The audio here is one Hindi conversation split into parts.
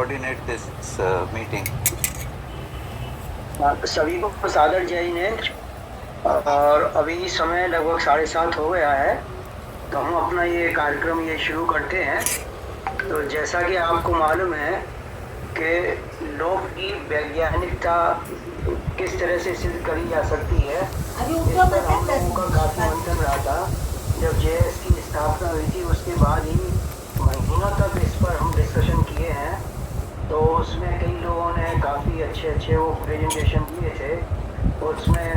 coordinate this meeting? सभी को सादर जय हिंद। और अभी समय लगभग 7:30 हो गया है, तो हम अपना ये कार्यक्रम शुरू करते हैं। तो जैसा कि आपको मालूम है कि लोक की वैज्ञानिकता किस तरह से सिद्ध करी जा सकती है, इस पर हम लोगों का काफी मंथन रहा था। जब जेएस की स्थापना हुई थी उसके बाद ही महीनों तक इस पर हम डिस्कशन किए हैं। तो उसमें कई लोगों ने काफ़ी अच्छे वो प्रेजेंटेशन दिए थे। उसमें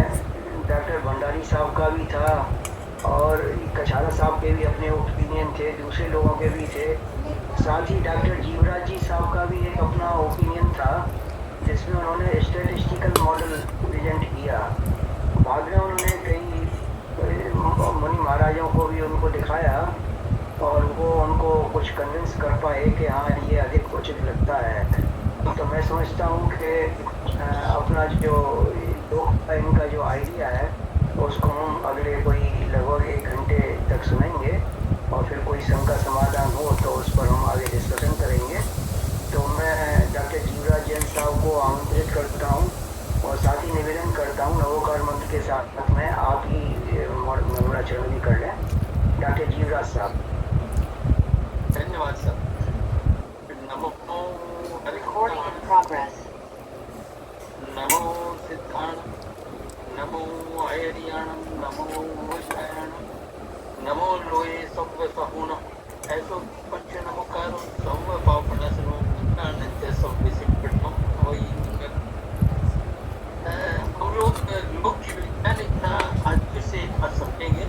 डॉक्टर भंडारी साहब का भी था और कछारा साहब के भी अपने ओपिनियन थे, दूसरे लोगों के भी थे। साथ ही डॉक्टर जीवराज जी साहब का भी एक अपना ओपिनियन था, जिसमें उन्होंने स्टैटिस्टिकल मॉडल प्रेजेंट किया। बाद में उन्होंने कई मुनि महाराजों को भी उनको दिखाया और वो उनको कुछ कन्विंस कर पाए कि हाँ ये अधिक उचित लगता है। तो मैं समझता हूँ कि अपना जो इनका जो आइडिया है उसको हम अगले कोई लगभग 1 घंटे तक सुनेंगे और फिर कोई शंका समाधान हो तो उस पर हम आगे डिस्कशन करेंगे। तो मैं डॉक्टर जीवराज जैन साहब को आमंत्रित करता हूँ और साथ ही निवेदन करता हूँ नवोकार मंत्र के साथ में आप ही मंगलाचरण भी कर लें। डॉक्टर जीवराज साहब। धन्यवाद sir. NaMo Recording in progress. नमो सिद्धांत, नमो आयरियाणम, नमो वैशायणम, नमो लोये सव्व सहुणम, ऐसो पंच नमोकारो सव्व पावनसनो अनंत सव्व सिद्धम वही। हम लोग की वैज्ञानिकता आज से समझेंगे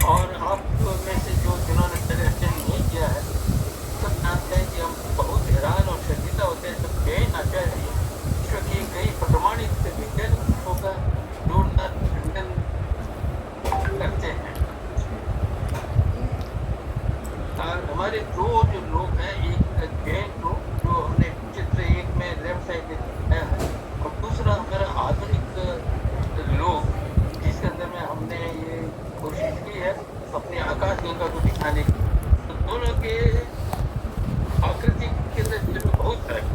और आप में से जिन्होंने पहले अध्ययन नहीं किया है सब जानते हैं कि हम बहुत हैरान और शर्मिंदा होते हैं जब जैन आचार्य विश्व की कई प्रमाणित वैज्ञानिकों का जोड़ना खंडन करते हैं। और हमारे दो जो लोग हैं, एक जैन लोग जो हमने चित्र एक में लेफ्ट साइड में दिखाया है और दूसरा हमारा आधुनिक लोग जिसके अंदर में हमने ये कोशिश की है अपने आकाश गंगा को दिखाने की। तो दोनों के आकृति के अंदर बहुत फर्क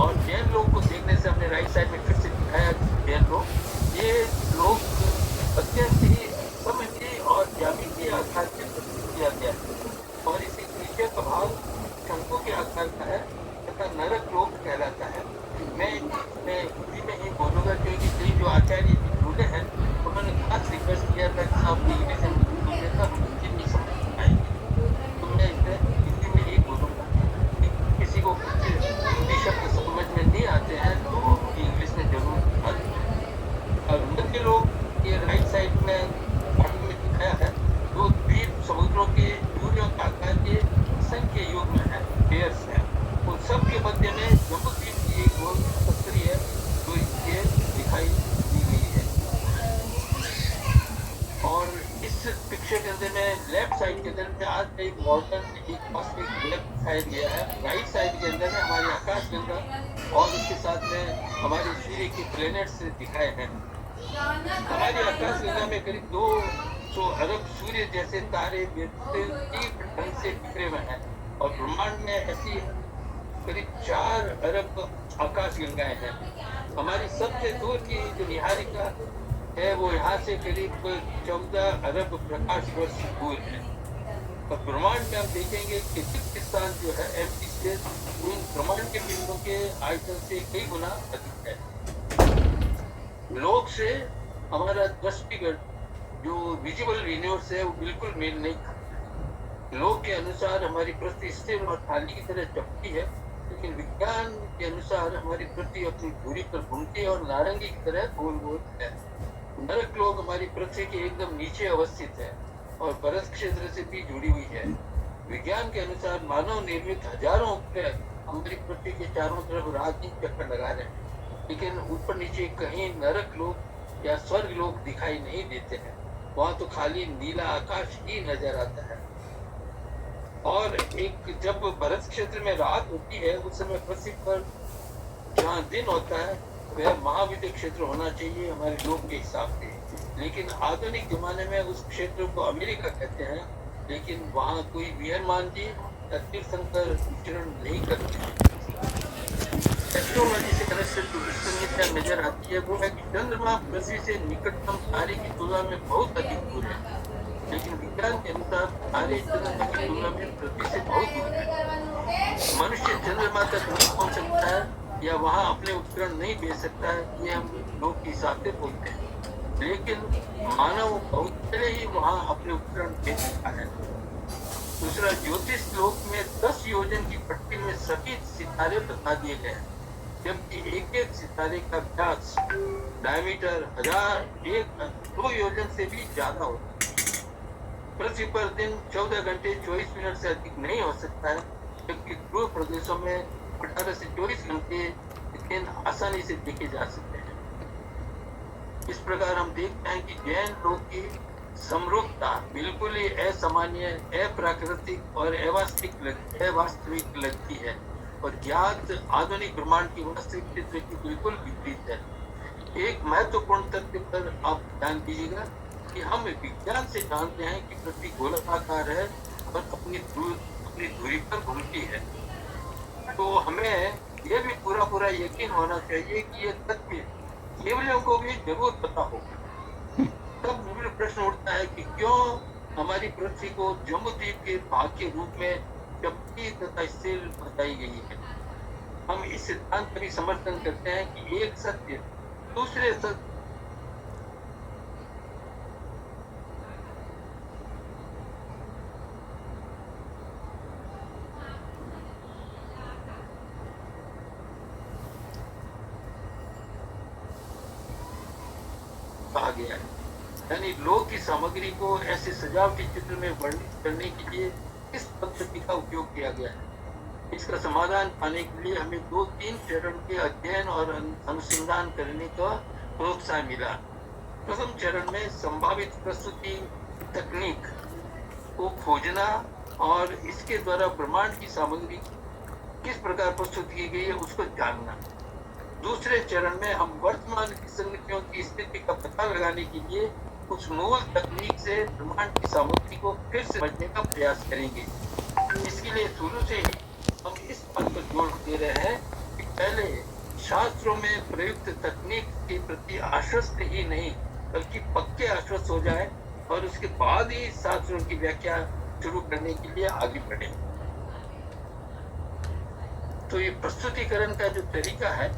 और जैन लोग को देखने से हमने राइट साइड में फिर से दिखाया। जैन लोग ये लोग अत्यंत ही समझी और ज्यामितीय आकार से प्रस्तुत किया गया है और इसी नीचे का भाग शंकु के आकार का है तथा नरक लोक कहलाता है। मैं हिंदी में ही बोलूँगा क्योंकि कई जो आचार्य जुड़े हैं उन्होंने खास रिक्वेस्ट किया था कि आप इंग्लिश में बोलिए तो हम हिंदी नहीं समझ पाएंगे। तो मैं इसे हिंदी में ही बोलूँगा। किसी को हिंदी शब्द समझ में नहीं आते हैं तो इंग्लिश में जरूर आते। और मध्य लोग ये राइट साइड में दिखाया है दो द्वीप समुद्रों के यूरियों का आकार के संख्य युग में है, पेयर्स है। उन सब के मध्य में जम्बूद्वीप की एक गोल पथरी है जो ये दिखाई दी गई है। और इस पिक्चर के अंदर में लेफ्ट साइड के अंदर में आज एक मॉडर्न एक कॉस्मिक ग्लोब दिखाया गया है। राइट साइड के अंदर में हमारी आकाश गंगा और उसके साथ में हमारे सूर्य के प्लैनेट्स दिखाए हैं। हमारी आकाश गंगा में करीब 200 अरब सूर्य जैसे तारे व्यवस्थित ढंग से बिखरे हुए हैं और ब्रह्मांड में ऐसी करीब 4 अरब आकाश गंगाएं हैं। हमारी सबसे दूर की जो निहारिका है वो यहाँ से करीब 14 अरब प्रकाश वर्ष दूर है। और ब्रह्मांड में हम देखेंगे कि पाकिस्तान जो है एम्प्टी स्पेस उन ब्रह्मांड के पिंडों के आयतन से कई गुना अधिक है। लोक से हमारा दृष्टिगत जो विजिबल यूनिवर्स है वो बिल्कुल मेल नहीं खाता। लोक के अनुसार हमारी पृथ्वी स्थिर और थाली की तरह चपटी है, लेकिन विज्ञान के अनुसार हमारी पृथ्वी अपनी धुरी पर घूमती है और नारंगी की तरह गोल गोल है। नरक लोक हमारी पृथ्वी के एकदम नीचे अवस्थित है और बरस क्षेत्र से भी जुड़ी हुई है। विज्ञान के अनुसार मानव निर्मित हजारों उपग्रह हमारी पृथ्वी के चारों तरफ रात चक्कर लगा रहे हैं, लेकिन ऊपर नीचे कहीं नरक लोक या स्वर्ग लोक दिखाई नहीं देते हैं। वहां तो खाली नीला आकाश ही नजर आता है। और एक जब बरस क्षेत्र में रात होती है उस समय पृथ्वी पर जहाँ दिन होता है वह महाविद्य क्षेत्र होना चाहिए हमारे लोग के हिसाब से, लेकिन आधुनिक जमाने में उस क्षेत्र को अमेरिका कहते हैं लेकिन वहाँ कोई विहरमान जी या तीर्थंकर विचरण नहीं करते। टेक्नोलॉजी से कनेक्टेड जो विसंगतियां नजर आती है वो है कि चंद्रमा पृथ्वी से निकटतम तारे की तुलना में बहुत अधिक दूर है, लेकिन विज्ञान के अनुसार तारे चंद्रमा की तुलना में पृथ्वी से बहुत दूर है। मनुष्य चंद्रमा तक नहीं पहुंच सकता है या वहां अपने उपकरण नहीं भेज सकता है, ये हम लोग के हिसाब से बोलते हैं, लेकिन मानव बहुत पहले ही वहां अपने उपकरण भेज सकता है। दूसरा, ज्योतिष लोक में 10 योजन की पट्टी में सभी सितारे बता दिए गए हैं, जबकि एक एक सितारे का व्यास डायमीटर 2 योजन से भी ज्यादा होता है। पृथ्वी पर दिन 14 घंटे 24 मिनट से अधिक नहीं हो सकता है, जबकि ध्रुव प्रदेशों में 18 से 24 घंटे दिन आसानी से देखे जा सकते हैं। इस प्रकार हम देखते हैं कि जैन लोग की समरूपता बिल्कुल ही असामान्य, अप्राकृतिक और अवास्तविक लगती है और ज्ञात आधुनिक ब्रह्मांड की वास्तविक चित्र की बिल्कुल विपरीत है। एक महत्वपूर्ण तथ्य पर आप ध्यान दीजिएगा कि हम विज्ञान से जानते हैं कि पृथ्वी गोलाकार है और अपनी धुरी पर घूमती है, तो हमें यह भी पूरा यकीन होना चाहिए कि यह तथ्य केवलियों को भी जरूर पता हो। तब विभिन्न प्रश्न उठता है कि क्यों हमारी पृथ्वी को जम्बूद्वीप के भाग के रूप में चपटी तथा स्थिर बताई गई है। हम इस सिद्धांत का भी समर्थन करते हैं कि एक सत्य दूसरे सत्य कहा गया है, यानी लोक की सामग्री को ऐसे सजावटी चित्र में वर्णित करने के लिए किस पद्धति का उपयोग किया गया है। इसका समाधान पाने के लिए हमें 2-3 चरण के अध्ययन और अनुसंधान करने का प्रोत्साहन मिला। प्रथम चरण में संभावित प्रस्तुति तकनीक को खोजना और इसके द्वारा ब्रह्मांड की सामग्री किस प्रकार प्रस्तुत की गई है उसको जानना। दूसरे चरण में हम वर्तमान विसंगतियों की स्थिति का पता लगाने के लिए कुछ मूल तकनीक से ब्रह्मांड की सामग्री को फिर से समझने का प्रयास करेंगे। इसके लिए शुरू से ही हम इस बात पर जोर दे रहे हैं कि पहले शास्त्रों में प्रयुक्त तकनीक के प्रति आश्वस्त ही नहीं बल्कि पक्के आश्वस्त हो जाए और उसके बाद ही शास्त्रों की व्याख्या शुरू करने के लिए आगे बढ़े। तो ये प्रस्तुतिकरण का जो तरीका है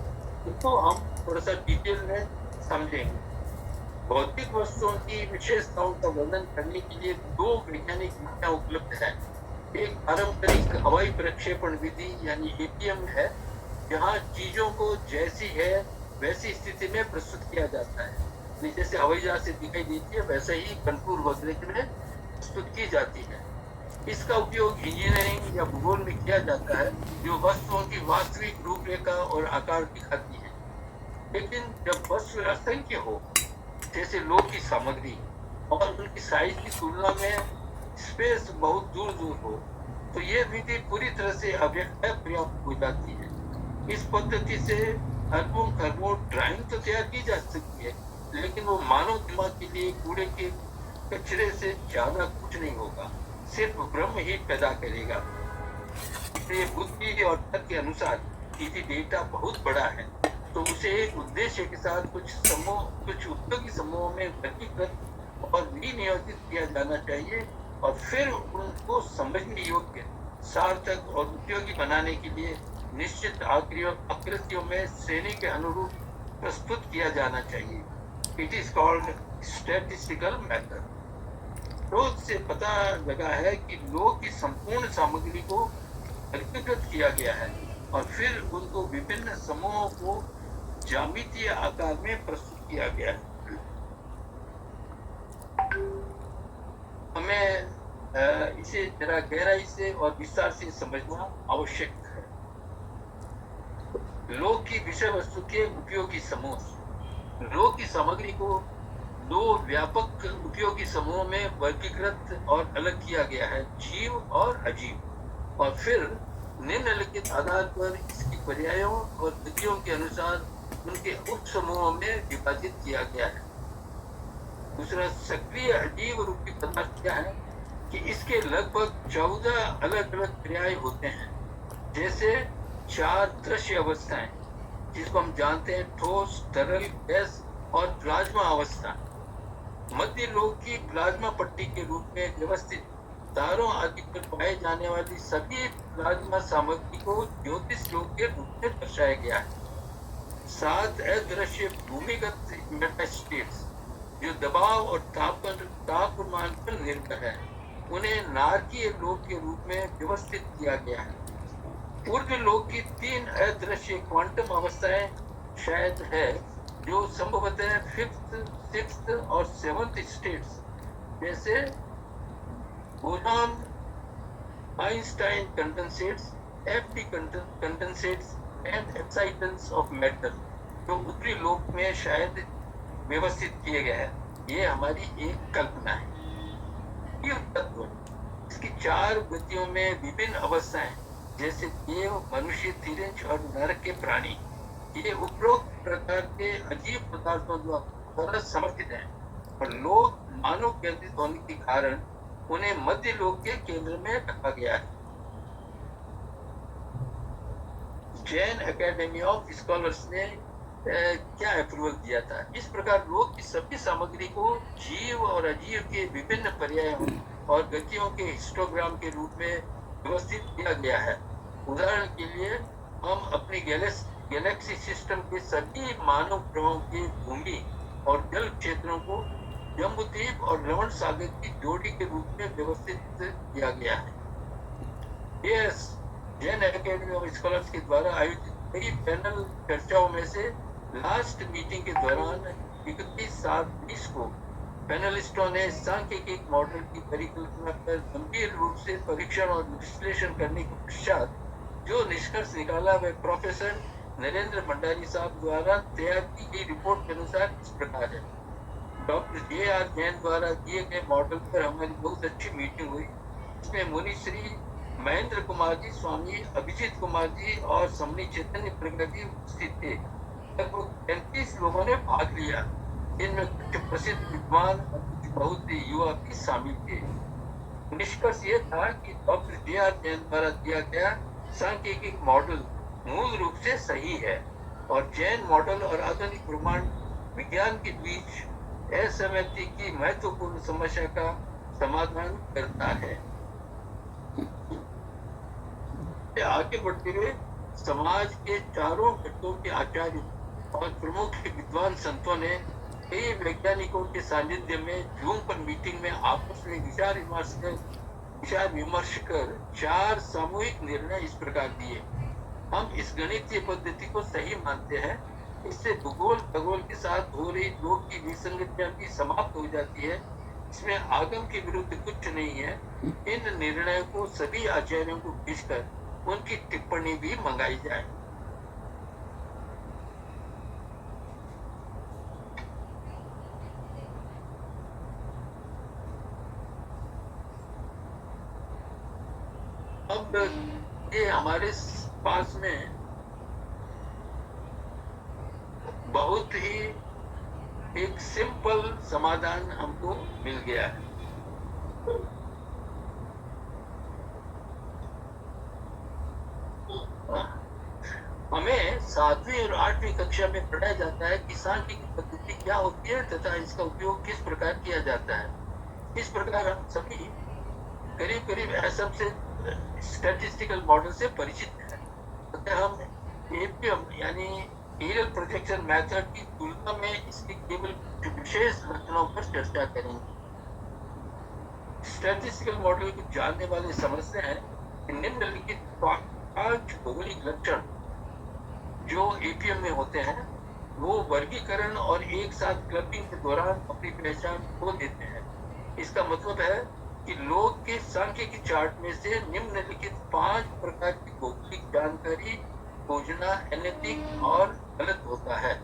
उसको हम थोड़ा सा डिटेल में समझेंगे। भौतिक वस्तुओं की विशेषताओं का वर्णन करने के लिए 2 वैज्ञानिक विधियां उपलब्ध है। एक पारंपरिक हवाई प्रक्षेपण विधि यानी APM है, जहां चीजों को जैसी है वैसी स्थिति में प्रस्तुत किया जाता है, जैसे हवाई जहाज से दिखाई देती है वैसे ही कंटूर वगैरह में प्रस्तुत की जाती है। इसका उपयोग इंजीनियरिंग या भूगोल में किया जाता है, जो वस्तुओं की वास्तविक रूपरेखा और आकार दिखाती है। लेकिन जब वस्तु असंख्य हो, जैसे लोक की सामग्री, और उनकी साइज की तुलना में स्पेस बहुत दूर हो, तो यह विधि पूरी तरह से अपर्याप्त हो जाती है। इस पद्धति से अरबों खरबों ड्राइंग तो तैयार की जा सकती है, लेकिन वो मानव दिमाग के लिए कूड़े के कचरे से ज्यादा कुछ नहीं होगा, सिर्फ भ्रम ही पैदा करेगा। इसलिए बुद्धि और तर्क के अनुसार यदि डेटा बहुत बड़ा है तो उसे एक उद्देश्य के साथ कुछ उपयोगी समूहों में वर्गीकृत और विनियोजित किया जाना चाहिए और फिर उनको समझने योग्य, सार्थक और उपयोगी बनाने के लिए निश्चित आकृतियों में श्रेणी के अनुरूप प्रस्तुत किया जाना चाहिए। It is called statistical method. शोध से पता लगा है कि लोक की संपूर्ण सामग्री को वर्गीकृत किया गया है और फिर उनको विभिन्न समूहों को ज्यामितीय आकार में प्रस्तुत किया गया है। हमें इसे जरा गहराई से और विस्तार से समझना आवश्यक है। लोक की विषय वस्तु के उपयोगी समूह। लोक की सामग्री को 2 व्यापक उपयोगी समूहों में वर्गीकृत और अलग किया गया है, जीव और अजीव, और फिर निम्नलिखित आधार पर इसकी पर्यायों और गतियों के अनुसार उनके उप समूहों में विभाजित किया गया है। दूसरा, सक्रिय अजीव रूपी पदार्थ क्या है? कि इसके लगभग 14 अलग अलग पर्याय होते हैं, जैसे 4 दृश्य अवस्थाएं, जिसको हम जानते हैं ठोस, तरल, गैस और प्लाज्मा अवस्था। मध्य लोक की प्लाज्मा पट्टी के रूप में व्यवस्थित तारों आदि पर पाए जाने वाली सभी प्लाज्मा सामग्री को ज्योतिष लोक के रूप में दर्शाया गया है। 7 अदृश्य भूमिगत मेटास्टेट्स जो दबाव और तापमान पर निर्भर है, उन्हें नारकीय लोक के रूप में व्यवस्थित किया गया है। पूर्व लोक की 3 अदृश्य क्वांटम अवस्थाएं शायद है, जो संभवतः 5th, 6th और 7th स्टेट्स, जैसे बोसॉन आइंस्टाइन कंडेंसेट्स, एफटी condensates and excitations of matter, जो ऊपरी लोक में शायद व्यवस्थित किए गए हैं। ये हमारी एक कल्पना है। ये तत्व इसकी 4 गतियों में विभिन्न अवस्थाएं, जैसे देव, मनुष्य, तिरंज और नरक के प्राणी, ये उपरोक्त प्रकार के अजीब पदार्थों द्वारा समर्थित हैं और लोग मानव केंद्रित होने के कारण उन्हें मध्य लोक के केंद्र में रखा गया है। जैन एकेडमी ऑफ स्कॉलर्स ने क्या अप्रूवल दिया था? इस प्रकार लोक की सभी सामग्री को जीव और अजीव के विभिन्न पर्यायों और गतियों के हिस्टोग्राम के रूप में व्यवस्थित किया गया है। उदाहरण के लिए हम अपनी गैलेक्सी सिस्टम के सभी मानव ग्रहों के भूमि और जल क्षेत्रों को जम्बूद्वीप और लवण सागर की जोड़ी के रूप में व्यवस्थित किया गया है। Yes, Jain academy of scholars के द्वारा आयोजित कई पैनल चर्चाओं में से लास्ट मीटिंग के दौरान 31/7/20 को पैनलिस्टों ने सांख्यिकी मॉडल की परिकल्पना पर गंभीर रूप से परीक्षण और विश्लेषण करने के पश्चात जो निष्कर्ष निकाला वह प्रोफेसर नरेंद्र भंडारी साहब द्वारा तैयार की गई रिपोर्ट के अनुसार इस प्रकार है। Doctor J.R. जैन द्वारा दिए गए मॉडल पर हमारी बहुत अच्छी मीटिंग हुई। इसमें मुनि श्री महेंद्र कुमार जी, स्वामी अभिजीत कुमार जी और स्वामी चैतन्य प्रज्ञा जी उपस्थित थे। लगभग 35 लोगों ने भाग लिया, इनमें कुछ प्रसिद्ध विद्वान और कुछ बहुत युवा भी शामिल थे। निष्कर्ष ये था कि डॉक्टर J.R. जैन द्वारा दिया गया सांख्यिकी मॉडल मूल रूप से सही है और जैन मॉडल और आधुनिक ब्रह्मांड विज्ञान के बीच असहमति की महत्वपूर्ण समस्या का समाधान करता है। आगे बढ़ते हुए समाज के चारों घटकों के आचार्य और प्रमुख विद्वान संतों ने कई वैज्ञानिकों के सानिध्य में जूम पर मीटिंग में आपस में विचार विमर्श कर 4 सामूहिक निर्णय इस प्रकार दिए। हम इस गणितीय पद्धति को सही मानते हैं। इससे भूगोल खगोल के साथ हो रही लोक की विसंगतियां भी समाप्त हो जाती है। इसमें आगम के विरुद्ध कुछ नहीं है। इन निर्णयों को सभी आचार्यों को भेजकर उनकी टिप्पणी भी मंगाई जाए। अब ये हमारे पास में बहुत ही एक सिंपल समाधान हमको मिल गया है। हमें 7वीं और 8वीं कक्षा में पढ़ाया जाता है कि सांख्यिकी पद्धति क्या होती है तथा इसका उपयोग किस प्रकार किया जाता है। इस प्रकार हम सभी करीब करीब ऐसा से स्टैटिस्टिकल मॉडल से परिचित हैं तथा हम एपीएम यानी एरियल प्रोजेक्शन मेथड की तुलना में इसके केवल विशेष लक्षणों पर चर्चा करेंगे। स्टैटिस्टिकल मॉडल को जानने वाले समझते हैं कि निम्नलिखित 5 भौगोलिक लक्षण जो एपीएम में होते हैं वो वर्गीकरण और एक साथ क्लबिंग के दौरान अपनी पहचान खो देते हैं। इसका मतलब है कि लोग के सांख्यिकी चार्ट में से निम्नलिखित 5 प्रकार की भौगोलिक जानकारी खोजना अनैतिक और गलत होता है।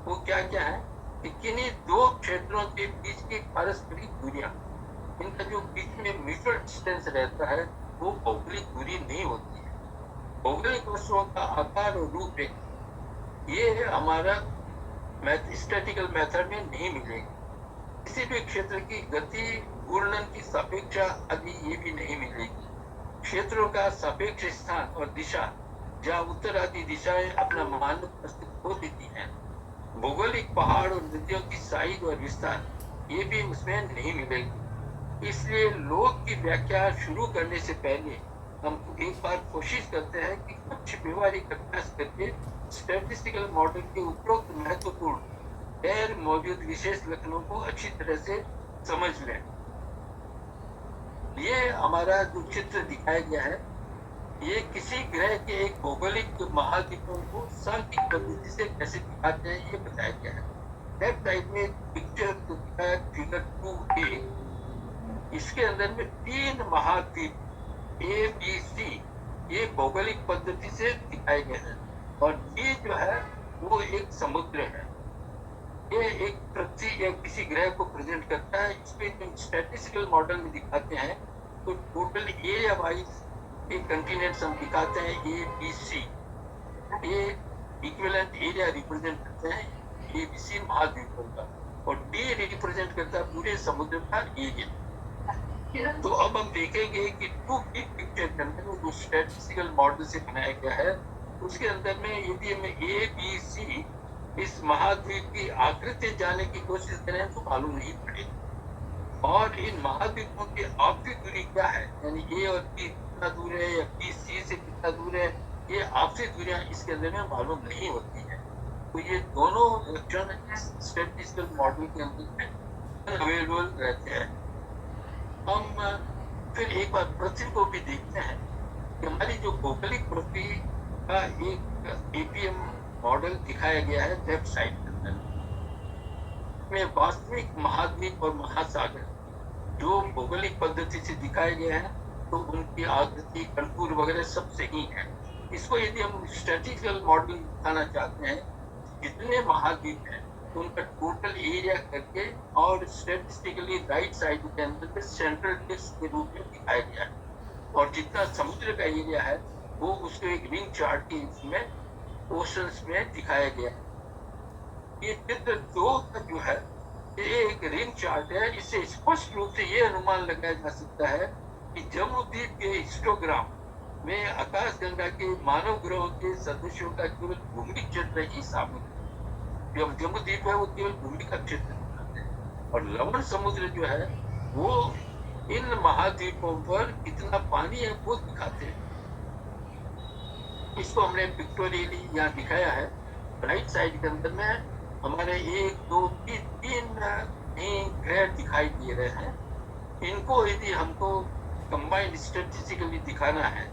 वो क्या क्या है कि किन्हीं 2 क्षेत्रों के बीच की पारस्परिक दूरियां, इनका जो बीच में म्यूचुअल डिस्टेंस रहता है वो भौगोलिक दूरी नहीं होती है। भौगोलिक वस्तुओं का आकार और रूपरेखा ये हमारा स्टैटिस्टिकल मेथड में नहीं मिलेगी। किसी भी क्षेत्र की गति घूर्णन की सापेक्षा आदि ये भी नहीं मिलेगी। क्षेत्रों का सापेक्ष स्थान और दिशा, जहाँ उत्तर आदि दिशाएं अपना मानव अस्तित्व खो देती हैं। भौगोलिक पहाड़ और नदियों की साइज और विस्तार, ये भी उसमें नहीं मिलेगी। इसलिए लोक की व्याख्या शुरू करने से पहले हम एक बार कोशिश करते हैं कि कुछ व्यवहारिक अभ्यास करके स्टैटिस्टिकल मॉडल के उपरोक्त महत्वपूर्ण गैर मौजूद विशेष लक्षणों को अच्छी तरह से समझ लें। ये हमारा जो चित्र दिखाया गया है, ये किसी ग्रह के एक भौगोलिक महाद्वीपों को सांख्यिक पद्धति से कैसे दिखाते हैं ये बताया गया है। लेफ्ट साइड में पिक्चर जो दिखाया फिगर 2A, इसके अंदर में 3 महाद्वीप A, B, C ये भौगोलिक पद्धति से दिखाए गए हैं, और ये जो है वो एक समुद्र है। ये एक पृथ्वी या किसी ग्रह को प्रेजेंट करता है। इसमें जो स्टैटिस्टिकल मॉडल में दिखाते हैं तो टोटल एरिया वाइज एक कंटिनेंट्स हम दिखाते हैं A, B, C। ये इक्विवेलेंट एरिया रिप्रेजेंट करते हैं ABC महाद्वीपों का, और D रिप्रेजेंट करता है पूरे समुद्र का एरिया। तो अब हम देखेंगे कि 2B पिक्चर के अंदर जो स्टैटिस्टिकल मॉडल से बनाया गया है, उसके अंदर में यदि हम A, B, C इस महाद्वीप की आकृति जानने की कोशिश करें तो मालूम नहीं पड़ेगी, और इन महाद्वीपों की आपसी दूरी क्या है, यानी A और B कितना दूर है या B C से कितना दूर है, ये आपसी दूरियां इसके अंदर में मालूम नहीं होती है। तो ये दोनों लक्षण स्टैटिस्टिकल मॉडल के अंदर अवेलेबल रहते हैं। हम फिर एक बार पृथ्वी को भी देखते हैं कि हमारी जो भौगोलिक पृथ्वी का एक APM मॉडल दिखाया गया है लेफ्ट साइड के अंदर में। वास्तविक महाद्वीप और महासागर जो भौगोलिक पद्धति से दिखाए गए हैं, तो उनकी आकृति, कंटूर वगैरह सब सही है। इसको यदि हम स्टैटिस्टिकल मॉडल दिखाना चाहते हैं, जितने महाद्वीप हैं उनका टोटल एरिया करके और स्टैटिस्टिकली राइट साइड के अंदर में सेंट्रल डिस्क के रूप में दिखाया गया है, और जितना समुद्र का एरिया है वो उसको एक रिंग चार्ट के इसमें ओशंस में दिखाया गया है। ये चित्र 2 का जो है ये एक रिंग चार्ट है। इससे स्पष्ट रूप से ये अनुमान लगाया जा सकता है कि जम्बूद्वीप के हिस्टोग्राम में आकाशगंगा के मानव ग्रहों के सदस्यों का केवल भूमि क्षेत्र ही शामिल है। जो जम्बूद्वीप है वो केवल भूमि का क्षेत्र दिखाते हैं, और लवण समुद्र जो है वो इन महाद्वीपों पर कितना पानी है वो दिखाते हैं। इसको हमने पिक्टोरियली यहाँ दिखाया है। राइट साइड के अंदर में हमारे 1, 2, 3 ग्रह दिखाई दे रहे हैं। इनको यदि हमको कंबाइंड स्टैटिस्टिकली दिखाना है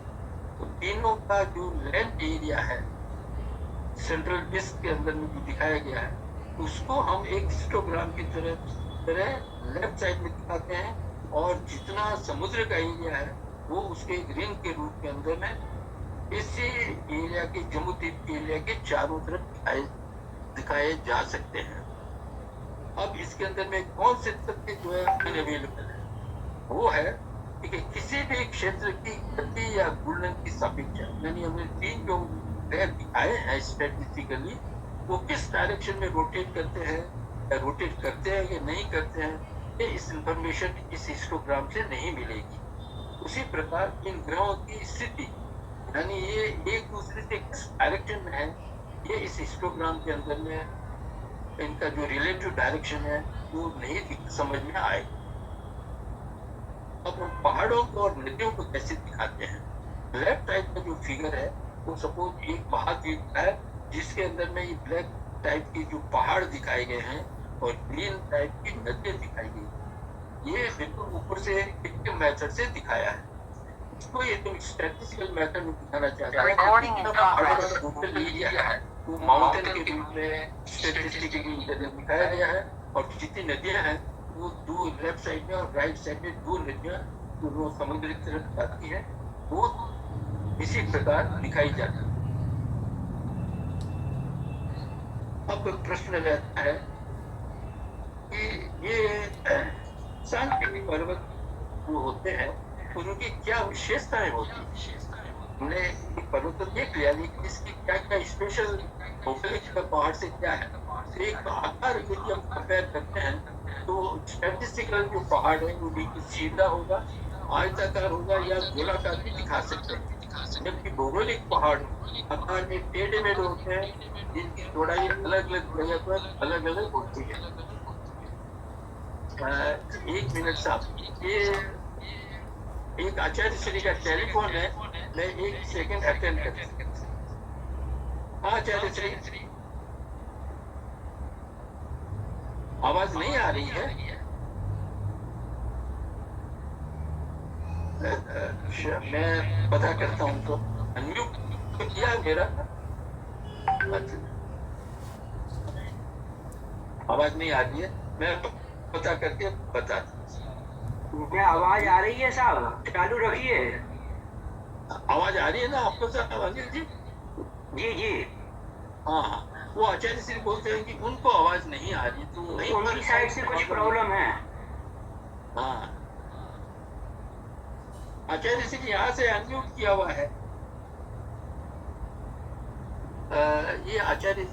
तो तीनों का जो लैंड एरिया है सेंट्रल डिस्क के अंदर में जो दिखाया गया है, उसको हम एक हिस्टोग्राम की तरह लेफ्ट साइड में दिखाते हैं, और जितना समुद्र का एरिया है वो उसके एक रिंग के रूप के अंदर में इसी एरिया के जम्बूद्वीप के एरिया के चारों तरफ दिखाए जा सकते हैं। अब इसके अंदर में कौन से तथ्य जो है अनअवेलेबल है, वो है कि किसी भी क्षेत्र की गति या घूर्णन की सापेक्षा, यानी हमने 3 जो ग्रह दिखाए हैं स्टैटिस्टिकली, वो किस डायरेक्शन में रोटेट करते हैं या रोटेट करते हैं या नहीं करते हैं, ये इस इंफॉर्मेशन इस हिस्टोग्राम से नहीं मिलेगी। उसी प्रकार इन ग्रहों की स्थिति, यानी ये एक दूसरे से किस डायरेक्शन में है, ये इस हिस्टोग्राम के अंदर में इनका जो रिलेटिव डायरेक्शन है वो नहीं समझ में आएगा। अब हम पहाड़ों को और नदियों को कैसे दिखाते हैं? लेफ्ट साइड का जो फिगर है वो सपोज एक महाद्वीप है जिसके अंदर में ये ब्लैक टाइप के जो पहाड़ दिखाए गए हैं और ग्रीन टाइप की नदियां दिखाई गई। ये बिल्कुल ऊपर से डिक्टिव मेथड से दिखाया है। इसको ये तो स्टैटिस्टिकल मेथड में दिखाना चाहता है कि टोटल एरिया है वो माउंटेन के रूप में स्टैटिस्टिकली दिखाया गया है, और जितनी नदियां हैं वो 2 लेफ्ट साइड में और राइट साइड में 2 नदियां जो समुद्र की तरफ जाती है वो इसी प्रकार दिखाई जाती है। अब प्रश्न रहता है कि ये सांख्यिक पर्वत जो होते हैं उनकी क्या विशेषताएं होती हैं? हमने पर्वत तो देख लिया, लेकिन इसकी क्या क्या स्पेशल भौगोलिक पहाड़ से क्या है? से एक आकार यदि हम कंपेयर करते हैं तो स्टैटिस्टिकल जो पहाड़ है वो बिल्कुल सीधा होगा, आयताकार होगा या गोलाकार भी दिखा सकते हैं, जबकि भौगोलिक पहाड़ आकार में टेढ़े मेढ़े होते हैं जिनकी चौड़ाई अलग अलग जगह पर अलग अलग होती है। एक मिनट साहब, ये एक आचार्य श्री का टेलीफोन है, मैं एक सेकंड अटेंड कर। हाँ आचार्य श्री, आवाज नहीं आ रही है? मैं पता करता हूँ तो अनम्यूट किया मेरा, आवाज नहीं आ रही है, मैं पता करके बताता हूँ। क्या आवाज आ रही है साहब? चालू रखिए। आवाज आ रही है ना आपको साहब अनिल जी? जी जी। हाँ, वो आचार्य श्री बोलते हैं कि उनको आवाज नहीं आ रही, तो उनकी साइड से कुछ प्रॉब्लम है। हाँ, आचार्य श्री यहाँ से अनम्यूट किया हुआ है। ये आचार्य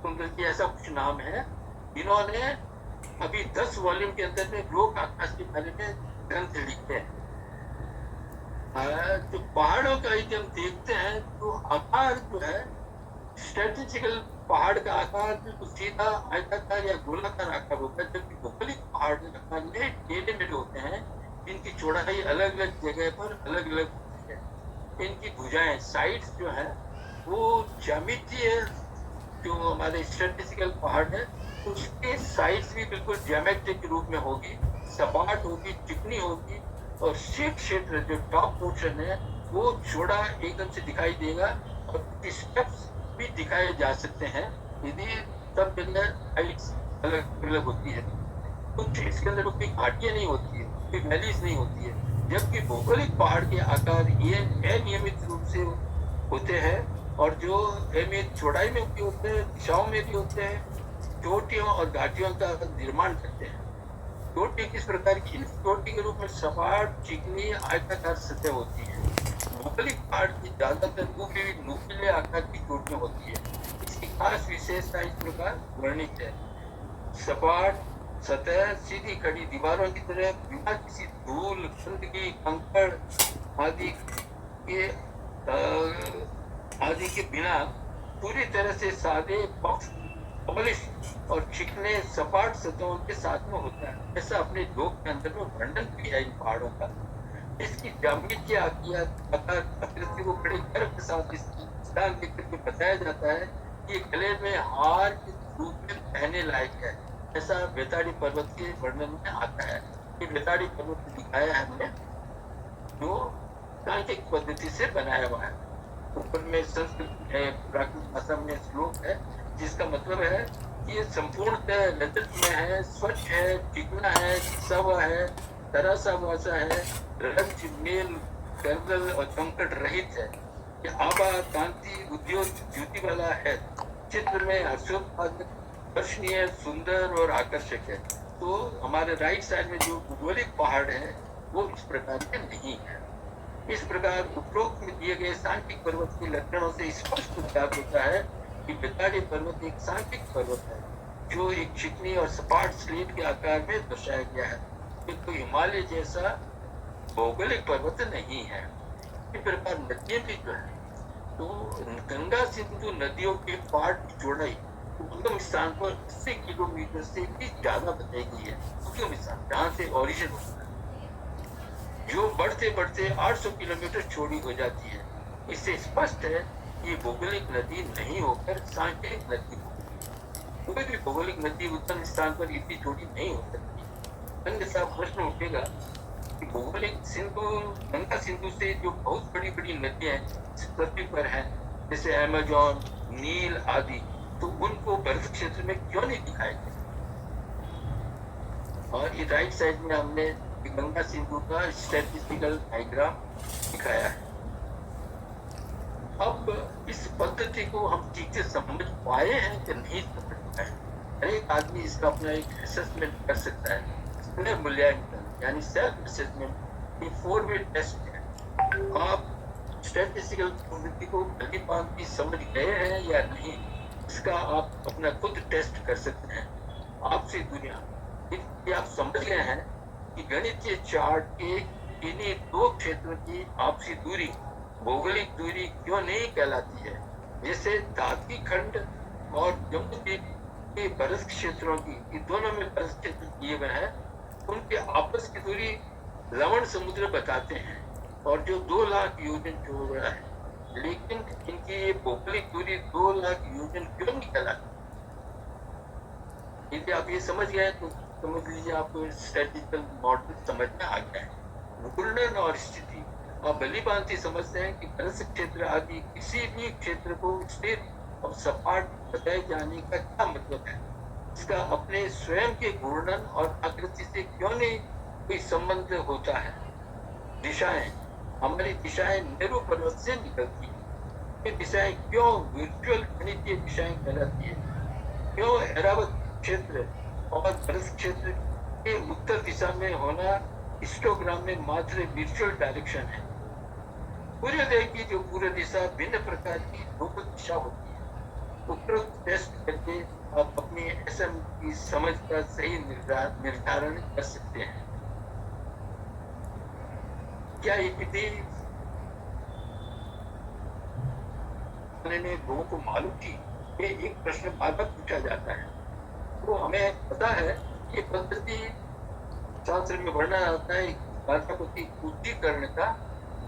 सुंदर जी ऐसा कुछ नाम है, इन्होंने अभी 10 वॉल्यूम के अंदर में लोक आकाश के बारे में ग्रंथ लिखे हैं। जो पहाड़ों का यदि हम देखते हैं तो आकार जो है स्ट्रेटेजिकल पहाड़ का आकार बिल्कुल सीधा आयताकार या गोलाकार आकार होता है, जबकि भौगोलिक पहाड़ के आकार में टेढ़े मेढ़े होते हैं, इनकी चौड़ाई अलग अलग जगह पर अलग अलग होती है। इनकी भुजाएं साइड्स जो है वो ज्यामितीय, जो हमारे स्ट्रेटेजिकल पहाड़ है उसके साइड्स भी बिल्कुल ज्योमेट्रिक रूप में होगी, सपाट होगी, चिकनी होगी, और शीर्ष क्षेत्र जो टॉप पोर्शन है वो चौड़ा एकदम से दिखाई देगा, और स्टेप्स भी दिखाए जा सकते हैं यदि सब जगह हाइट्स अलग अलग होती है। कुछ इसके अंदर कोई घाटियां नहीं होती है, कोई वैलीज नहीं होती है, जबकि भौगोलिक पहाड़ के आकार ये अनियमित रूप से होते हैं, और जो अनियमित चौड़ाई में भी होते हैं, दिशाओं में भी होते हैं, चोटियों और घाटियों का निर्माण करते हैं। चोटी किस प्रकार की? चोटी के रूप में सपाट, चिकनी, आयताकार सतह होती है। भौगोलिक पहाड़ की ज्यादातर नुकीले आकार की चोटियां होती है। इसकी खास विशेषता इस प्रकार वर्णित है: सपाट सतह, सीधी खड़ी दीवारों की तरह, बिना किसी धूल, गंदगी, कंकड़ आदि के बिना पूरी तरह से सादे, पॉलिश और चिकने सपाट सतहों के साथ में होता है। ऐसा अपने लोक के अंदर में वर्णन किया है इन पहाड़ों का। इसकी ज्यामितीय आकृति को बड़े गर्व के साथ स्थान देकर के बताया जाता है कि ये गले में हार के रूप में पहने लायक है। ऐसा बेताड़ी पर्वत के वर्णन में आता है। ये बेताड़ी पर्वत दिखाया है हमने, जो सांख्यिक पद्धति से बनाया हुआ है। ऊपर में संस्कृत है, प्राकृत भाषा में श्लोक है, जिसका मतलब है कि ये संपूर्णतः रजत में है, स्वच्छ है, चिकना है, सब है, तरह सा वैसा है, रंग मेल गंगल और कंकड़ रहित है। ये आभा, कांति, उद्योग, ज्योति वाला है। चित्र में हर्षोत्पादक, दर्शनीय, सुंदर और आकर्षक है। तो हमारे राइट साइड में जो भौगोलिक पहाड़ है वो इस प्रकार के नहीं है। इस प्रकार उपरोक्त में दिए गए सांख्यिक पर्वत के लक्षणों से स्पष्ट ज्ञात होता है कि बेताड़ी पर्वत एक सांख्यिक पर्वत है, जो एक चिकनी और सपाट स्लेट के आकार में दर्शाया गया है। तो हिमालय जैसा भौगोलिक पर्वत नहीं है। इस प्रकार नदियां भी जो है, तो गंगा सिंधु नदियों के पहाड़ की चौड़ाई उद्गम स्थान पर 80 किलोमीटर से भी ज्यादा बताई गई है। उद्गम स्थान जहाँ से ओरिजिन होता है, जो बढ़ते बढ़ते 800 किलोमीटर चौड़ी हो जाती है। इससे स्पष्ट है कि भौगोलिक नदी नहीं होकर सांख्यिक नदी होगी। कोई भी भौगोलिक नदी उद्गम स्थान पर इतनी चौड़ी नहीं हो सकती। अन्यथा प्रश्न उठेगा कि भौगोलिक गंगा सिंधु से जो बहुत बड़ी बड़ी नदियां पृथ्वी पर हैं, जैसे अमेजोन, नील आदि, तो उनको बर्फ क्षेत्र में क्यों नहीं दिखाया गया? और ये राइट साइड में हमने गंगा सिंधु का स्टैटिस्टिकल डायग्राम दिखाया है। अब इस पद्धति को हम ठीक से समझ पाए हैं कि नहीं समझ पाए? हर एक आदमी इसका अपना एक असेसमेंट कर सकता है। स्वयं मूल्यांकन यानी सेल्फ असेसमेंट ये 4-वे टेस्ट है। आप स्टैटिस्टिकल पद्धति को भली भांति समझ गए हैं या नहीं, इसका आप अपना खुद टेस्ट कर सकते हैं। आपसी दुनिया, यदि आप समझ गए हैं कि गणितीय चार्ट के इन्हीं दो क्षेत्रों की आपसी दूरी भौगोलिक दूरी क्यों नहीं कहलाती है, जैसे धातु खंड और जम्मूद्वीप के बरस क्षेत्रों की, ये दोनों में बरस क्षेत्र दिए हुए हैं, उनके आपस की दूरी लवण समुद्र बताते हैं और जो 2 लाख योजन जो हो रहा है, लेकिन इनकी ये भौगोलिक दूरी 2 लाख योजन क्यों नहीं कहलाती? यदि आप ये समझ गए तो समझ लीजिए आपको स्टैटिस्टिकल मॉडल समझ में आ गया है। घूर्णन और स्थिति, आप भली भांति समझते हैं कि बरस क्षेत्र आदि किसी भी क्षेत्र को स्थिर और सपाट बताए जाने का क्या मतलब है? इसका अपने स्वयं के घूर्णन और आकृति से क्यों नहीं कोई संबंध होता है? दिशाएं, हमारी दिशाएं मेरू पर्वत से निकलती हैं। ये दिशाएं क्यों वर्चुअल गणितीय दिशाएं कहलाती है? क्यों ऐरावत क्षेत्र और बरस क्षेत्र के उत्तर दिशा में होना हिस्टोग्राम में मात्र वर्चुअल डायरेक्शन है? सूर्योदय की जो पूर्व दिशा भिन्न प्रकार की ध्रुव दिशा होती है। उपरोक्त टेस्ट करके आप अपनी एसएम की समझ का सही निर्धारण कर सकते हैं। क्या ये विधि लोगों को मालूम थी? ये एक प्रश्न बार बार पूछा जाता है। तो हमें पता है ये पद्धति शास्त्र में वर्णन आता है बाधापति उद्दीकरण का,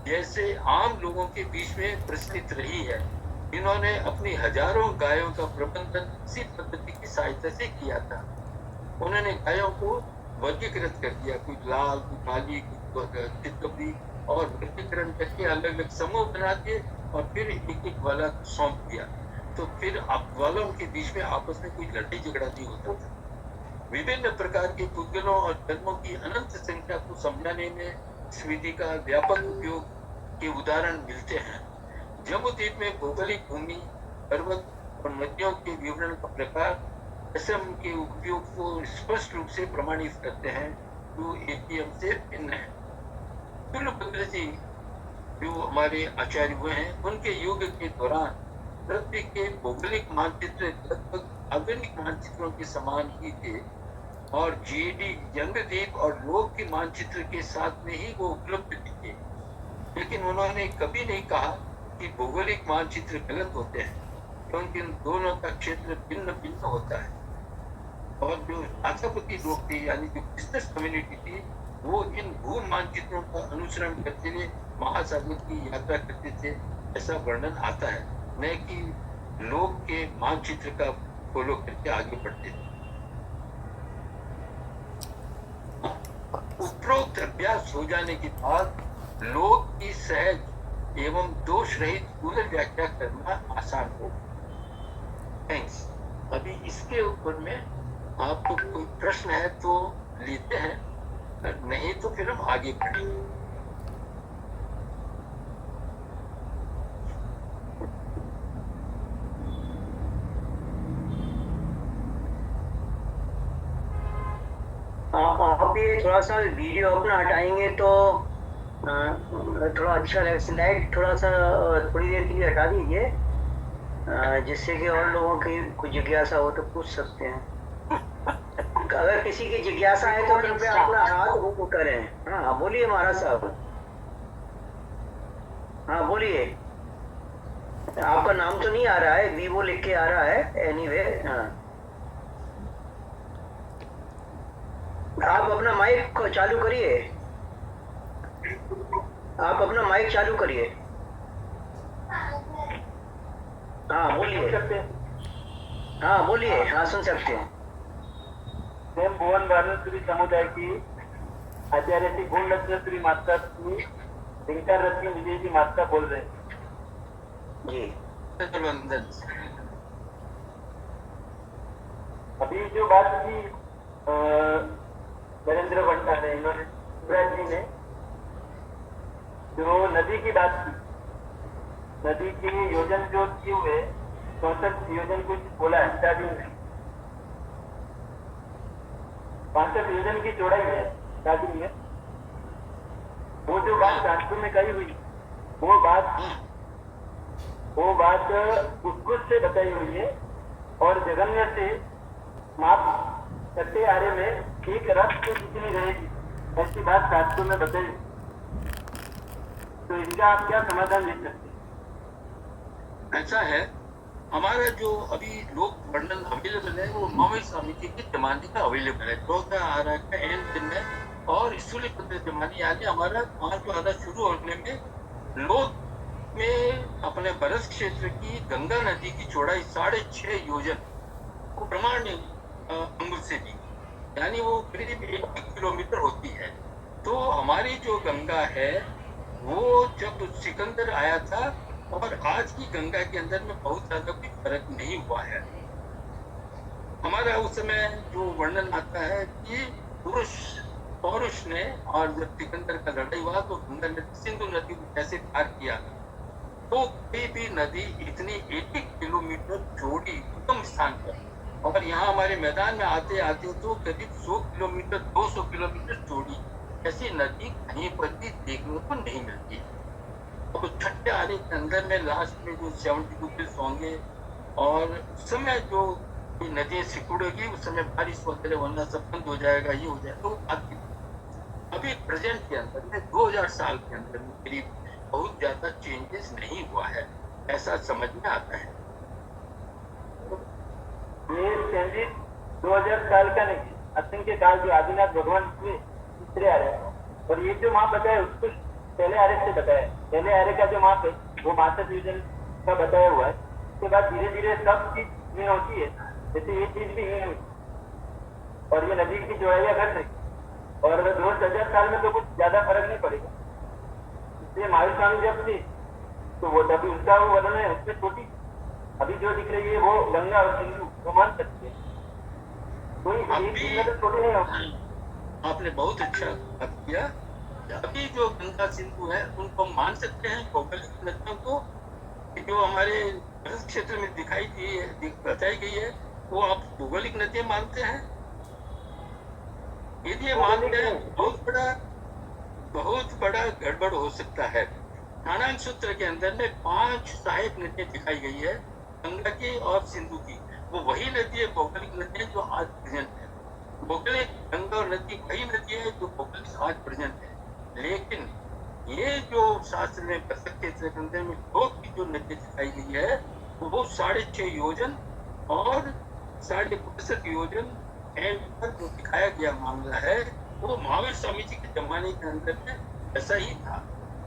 जैसे आम लोगों के बीच में प्रचलित रही है। इन्होंने अपनी हजारों गायों का प्रबंधन इसी पद्धति की सहायता से किया था। उन्होंने गायों को वर्गीकृत कर दिया, कोई लाल, कोई काली, कोई चितकबरी, और वर्गीकरण करके अलग अलग समूह बना दिए और फिर एक एक वाला सौंप दिया। तो फिर आप वालों के बीच में आपस में कोई लड़ाई झगड़ा नहीं होता था। विभिन्न प्रकार के पुद्गलों और जन्मों की अनंत संख्या को समझाने में इस विधि का व्यापक उपयोग के उदाहरण मिलते हैं। जम्मूद्वीप में भौगोलिक भूमि, पर्वत और नदियों के विवरण का प्रकार एसएम के उपयोग को स्पष्ट रूप से प्रमाणित करते हैं, जो एपीएम से भिन्न है। तुल्यभद्र जी जो हमारे आचार्य हुए हैं, उनके युग के दौरान पृथ्वी के भौगोलिक मानचित्र लगभग आधुनिक मानचित्रों के समान ही थे और जीडी, जंगद्वीप और लोक के मानचित्र के साथ में ही वो उपलब्ध थे। लेकिन उन्होंने कभी नहीं कहा कि भौगोलिक मानचित्र गलत होते हैं, क्योंकि इन दोनों का क्षेत्र भिन्न भिन्न होता है। और जो आशापति लोग थे, यानी जो बिजनेस कम्युनिटी थी, वो इन भू मानचित्रों का अनुसरण करते हुए महासागर की यात्रा करते थे, ऐसा वर्णन आता है, न कि लोग के मानचित्र का फॉलो करके आगे बढ़ते थे। उपरोक्त अभ्यास हो जाने के बाद लोग की सहज एवं दोष रहित पुनर्व्याख्या करना आसान हो। थैंक्स। अभी इसके ऊपर में आपको कोई प्रश्न है तो लेते हैं, नहीं तो फिर हम आगे बढ़ेंगे। आप ये थोड़ा सा वीडियो अपना हटाएंगे तो थोड़ा अच्छा लगेगा। स्लाइड थोड़ा सा थोड़ी देर के लिए हटा दीजिए, जिससे कि और लोगों की कुछ जिज्ञासा हो तो पूछ सकते हैं। अगर किसी की जिज्ञासा है तो कृपया अपना हाथ ऊपर करें। हाँ बोलिए महाराज साहब। हाँ बोलिए। आपका नाम तो नहीं आ रहा है, वीवो लिख के आ रहा है। एनीवे हाँ, आप अपना माइक को चालू करिए। आप अपना माइक चालू करिए। हाँ बोलिए। हाँ बोलिए। हाँ सुन सकते हैं। स्वयं भुवन वानरश्री समुदाय की आचार्य श्री गुणरत्न श्री माता श्री दिनकर रत्न विजय जी माता बोल रहे हैं जी। अभी जो बात की नरेंद्र भंडा ने, इन्होंने युवराज जी ने जो नदी की बात की, नदी की योजन जो किए हुए 64 योजन कुछ बोला है स्टार्टिंग में, 65 योजन की चौड़ाई है स्टार्टिंग में। वो जो बात ट्रांसफर में कही हुई, वो बात उत्कृष्ट से बताई हुई है और जगन्य से माप छठे आरे में एक रथ को जितनी रहेगी, ऐसी बात शास्त्रों में बताई। तो इनका आप क्या समाधान दे सकते हैं? ऐसा है, हमारा जो अभी लोक वर्णन अवेलेबल है वो महावीर स्वामी जी के जमाने का अवेलेबल है, चौथा आरा का एंड दिन है। और सूर्यचंद्र जमाने यानी हमारा 5 आरा शुरू होने में लोक में अपने बरस क्षेत्र की गंगा नदी की चौड़ाई 6.5 योजन को प्रमाण अंगुल से दी, यानी वो करीब 1 किलोमीटर होती है। तो हमारी जो गंगा है वो जब सिकंदर आया था और आज की गंगा के अंदर में बहुत ज्यादा कोई फर्क नहीं हुआ है। हमारा उस समय जो वर्णन आता है कि पौरुष ने, और जब सिकंदर का लड़ाई हुआ तो गंगा नदी सिंधु नदी को कैसे पार किया, तो कोई भी नदी इतनी 1 किलोमीटर चौड़ी उत्तम स्थान पर, और यहाँ हमारे मैदान में आते आते तो करीब 100 किलोमीटर 200 किलोमीटर चौड़ी ऐसी नदी कहीं पर भी देखने को नहीं मिलती। तो छठे आरे के अंदर में लास्ट में जो 72 किल्स होंगे, और उस समय जो नदियाँ सिकुड़ेगी उस समय बारिश वगैरह होना सब बंद हो जाएगा, ये हो जाएगा। तो अभी प्रेजेंट के अंदर में 2000 साल के अंदर में करीब बहुत ज्यादा चेंजेस नहीं हुआ है, ऐसा समझ में आता है। ये चेंजेस 2000 साल का नहीं, असंख्य काल जो आदिनाथ भगवान हुए तीसरे आरे, और ये जो माप बताया उसको पहले आरे से बताया। पहले आरे का जो माप है वो 62 योजन का बताया हुआ है। उसके बाद धीरे धीरे सब चीज हीन होती है, जैसे ये चीज भी हीन हुई और ये नदी की चौड़ाइयाँ घट रही, और 2000 साल में तो कुछ ज्यादा फर्क नहीं पड़ेगा। इसलिए महावीर स्वामी जब थी तो वो तभी उसका वो वर्णन है उसमें छोटी, अभी जो दिख रही है वो गंगा और सिंधु वो मान सकते हैं, कोई एक चीज में तो छोटी नहीं होती। आपने बहुत अच्छा बात किया। अभी जो गंगा सिंधु है उनको हम मान सकते हैं भौगोलिक नदियों को, जो हमारे क्षेत्र में दिखाई दी है, बताई गई है, वो आप भौगोलिक नदियां मानते हैं? यदि ये मानते हैं बहुत बड़ा गड़बड़ हो सकता है। नारायण सूत्र के अंदर में 5 सहायक नदियां दिखाई गई है, गंगा की और सिंधु की। वो वही नदी है भौगोलिक नदियां जो आज प्रेजेंट है। भौगोलिक गंगा और नदी वही नदी है जो भौगोलिक आज प्रेजेंट है। लेकिन ये जो शास्त्र में बरसक क्षेत्र के अंदर में लोक की जो नदी दिखाई गई है वो 6.5 योजन और 65 योजन एंड पर जो दिखाया गया मामला है वो महावीर स्वामी जी के जमाने के अंदर में ऐसा ही था।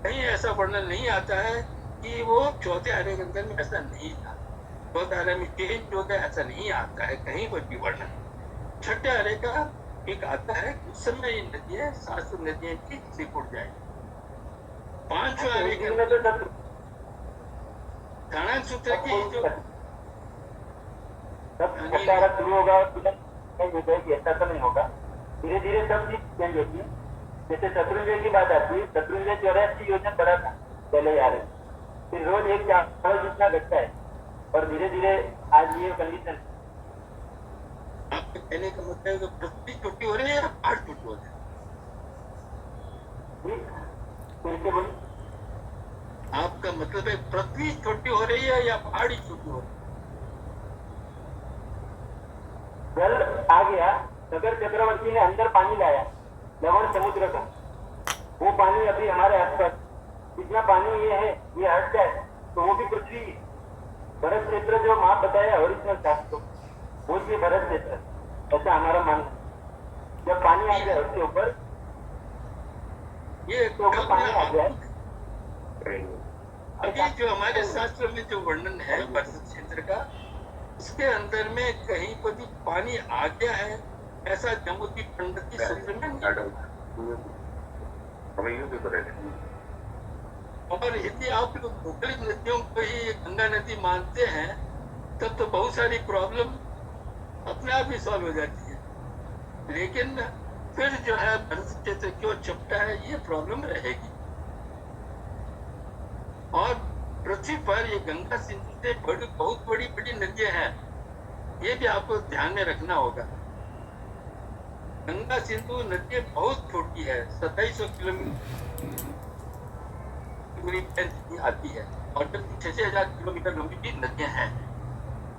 कहीं ऐसा वर्णन नहीं आता है कि वो चौथे आरे के अंदर में ऐसा नहीं था, चौथे आरे में चेंज हो गया, ऐसा नहीं आता है कहीं पर भी वर्णन। छठे आरे का एक आता है उस समय ये नदियां 700 नदियां की सिकुड़ जाए। 5वें आरे के अंदर नारायण सूत्र की जो शुरू होगा चेंज हो जाएगी, ऐसा तो नहीं होगा। धीरे धीरे सब चीज चेंज होती है। जैसे शत्रुंजय की बात आती है, शत्रुंजय 84 योजन बड़ा था पहले आ रहे, फिर रोज 1 चावल जितना घटता है, और धीरे धीरे आज ये कंडीशन। आपके कहने का मतलब है कि पृथ्वी छोटी हो रही है या पहाड़ छोटे हो रहे हैं? आपका मतलब है पृथ्वी छोटी हो रही है या पहाड़ी छोटी हो रही है? जल आ गया, नगर चक्रवर्ती ने अंदर पानी लाया लवण समुद्र का, वो पानी अभी हमारे आसपास जितना पानी ये है ये हट जाए तो वो भी पृथ्वी भरत क्षेत्र जो माप बताया ओरिजिनल शास्त्रों वो ये भरत क्षेत्र, ऐसा हमारा मानना। जब पानी आ जाए उसके ऊपर ये पानी आ जाए, अभी जो हमारे शास्त्र में जो वर्णन है भरत क्षेत्र का, इसके अंदर में कहीं पर भी पानी आ गया है ऐसा जम्मूती पंडित की सूत्र में और यदि आप लोग भौगोलिक नदियों को ही गंगा नदी मानते हैं तब तो बहुत सारी प्रॉब्लम अपने आप ही सॉल्व हो जाती है। लेकिन फिर जो है भरत क्षेत्र क्यों चपटा है ये प्रॉब्लम रहेगी। और पृथ्वी पर ये गंगा सिंधु से बहुत बड़ी बड़ी नदियां हैं, ये भी आपको ध्यान में रखना होगा। गंगा सिंधु नदी बहुत छोटी है, 2700 किलोमीटर आती है, और 6000 किलोमीटर लंबी भी नदियां हैं।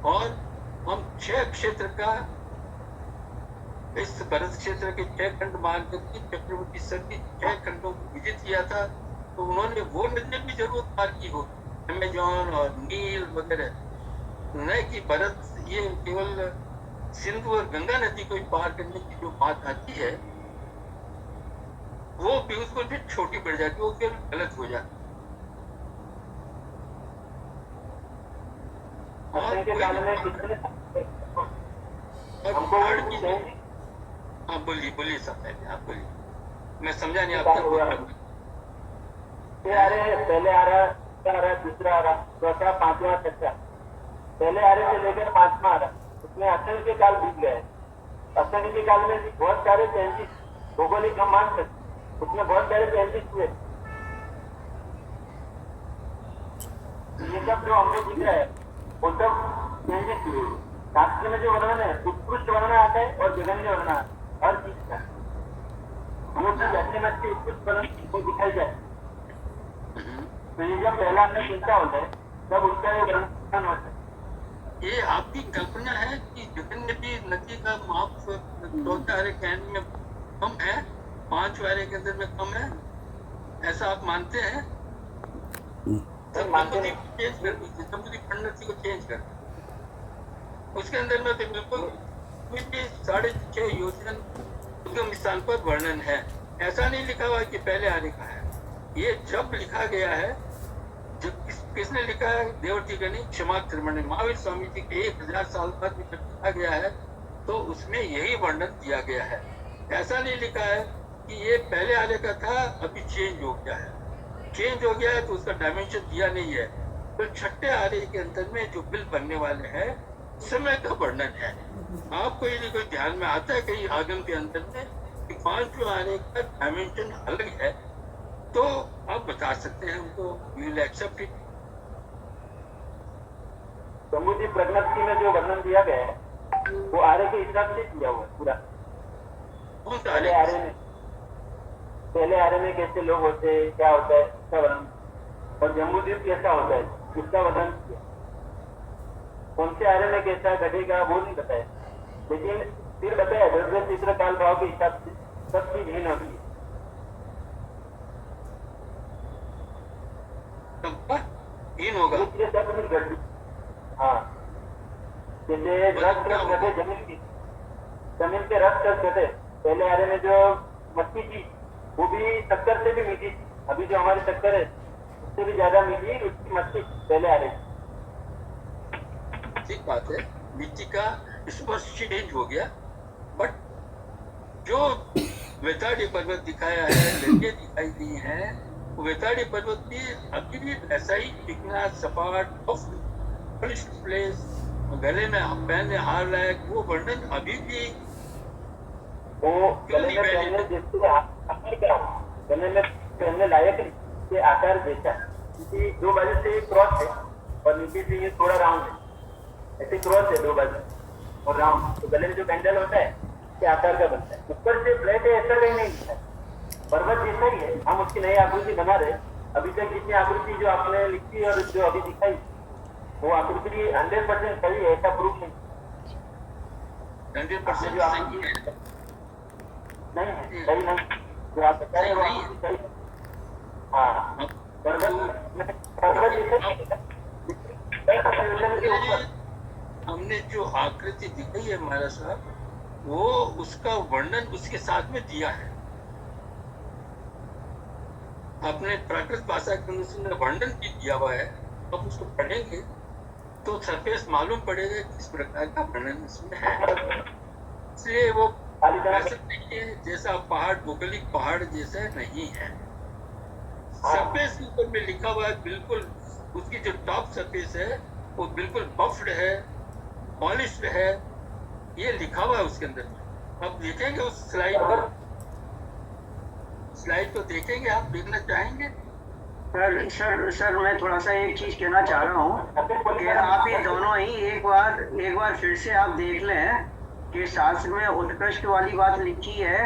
और हम 6 क्षेत्र का इस भरत क्षेत्र के 6 खंड मान करके चक्रवर्ती सर की 6 खंडों को विजिट किया था। तो उन्होंने वो नदियां भी जरूर पार की हो, अमेजोन और नील वगैरह, न कि भरत ये केवल सिंधु और गंगा नदी को पार करने की जो बात आती है वो बिल्कुल भी छोटी पड़ जाती है, वो फिर गलत हो जाती है। हाँ बोलिए सब पहले आप बोलिए, मैं समझा नहीं आपका। पहले आ रहा दूसरा आ रहा, चौथा, पांचवा, छठा, पहले आ रहे से लेकर पांचवा आ रहा, उसमें असंख्य के काल बीत गए। असंख्य के काल में बहुत सारे चेंजेस भौगोलिक हम मान सकते, उसमें बहुत सारे चेंजेस हुए। ये सब जो हमको दिख रहा है वो सब चेंजेस हुए। शास्त्र में जो वर्णन है उत्कृष्ट वर्णन आता है और जघन्य वर्णन आता है हर चीज का। वो चीज अच्छे में अच्छी उत्कृष्ट वर्णन को दिखाई जाए। तो ये जब पहला हमने चिंता होता है तब उसका ये वर्णन होता है। ये आपकी कल्पना है कि जघन्य भी नदी का माप 14 वाले कैन में कम है, 5 वाले के अंदर में कम है, ऐसा आप मानते हैं? चेंज कर दीजिए, समुद्री खंड को चेंज कर दीजिए। उसके अंदर में तो बिल्कुल 6.5 योजन उद्गम स्थान पर वर्णन है। ऐसा नहीं लिखा हुआ कि पहले आने का है। ये जब लिखा गया है, जब किसने लिखा है? देवती का नहीं, क्षमा कर्मण्य महावीर स्वामी जी के 1000 साल बाद जब लिखा गया है तो उसमें यही वर्णन दिया गया है। ऐसा नहीं लिखा है कि ये पहले आने का था अभी चेंज हो गया है। चेंज हो गया है तो उसका डायमेंशन दिया नहीं है। तो छठे आरे के अंदर में जो बिल बनने वाले हैं समय का वर्णन है। आपको यदि कोई ध्यान में आता है कहीं आगम के अंदर में कि 5वें आरे का डायमेंशन अलग है तो आप बता सकते हैं हमको, वी विल एक्सेप्ट इट। समुद्री प्रज्ञप्ति में जो वर्णन दिया गया है वो आरे के हिसाब से दिया हुआ है पूरा। कौन सा पहले आरे में कैसे लोग होते हैं, क्या होता है इसका वर्णन, और जम्बूद्वीप कैसा होता है इसका वर्णन किया। कौन से आरे में कैसा घटेगा वो नहीं बताया, लेकिन फिर बताया द्रव्य चित्र काल भाव के हिसाब से सब चीज भिन्न होती है। होगा हाँ, जैसे रस घटे जमीन के रस घटे। पहले आरे में जो मट्टी थी वो भी शक्कर से भी मीठी थी, अभी जो हमारी शक्कर है उससे भी ज्यादा मीठी उसकी मट्टी पहले आ रही। ठीक बात है, मिट्टी का स्पर्श चेंज हो गया, बट जो वेताड़ी पर्वत दिखाया है, लहरें दिखाई दी हैं, वेताड़ी पर्वत भी अभी भी ऐसा ही चिकना सपाट प्लेस, गले में पहनने हार लायक वो वर्णन अभी भी वो गले में पहनने लायक के आकार जैसा, क्योंकि दो बाजू से एक क्रॉस है और नीचे से ये थोड़ा राउंड है, ऐसे क्रॉस है दो बाजू और राउंड। तो गले में जो बैंडल होता है के आकार का बनता है, ऊपर से फ्लैट है ऐसा कहीं नहीं दिखता है, पर्वत जैसा ही है। हम उसकी नई आकृति बना रहे। अभी तक जितनी आकृति जो आपने लिखी और जो अभी दिखाई वो आकृति 100% सही है, ऐसा प्रूफ नहीं। 100% नहीं है, सही नहीं जो आप बता रहे हो सही। हाँ, हमने जो आकृति दिखाई है हमारा साहब, वो उसका वर्णन उसके साथ में दिया है। अपने प्राकृत भाषा के अनुसार वर्णन भी दिया हुआ है। अब उसको पढ़ेंगे तो सरफेस मालूम पड़ेगा किस प्रकार का वर्णन इसमें है। इसलिए वो ऐसा नहीं है जैसा पहाड़ भौगोलिक पहाड़ जैसा नहीं है। सरफेस के ऊपर में लिखा हुआ है, बिल्कुल उसकी जो टॉप सरफेस है वो बिल्कुल बफ्ड है, पॉलिश्ड है, ये लिखा हुआ है उसके अंदर। अब देखेंगे उस स्लाइड को देखेंगे, आप देखना चाहेंगे? सर मैं थोड़ा सा एक चीज कहना चाह रहा हूँ कि आप ये दोनों ही एक बार फिर से आप देख लें कि शास्त्र में उत्कृष्ट वाली बात लिखी है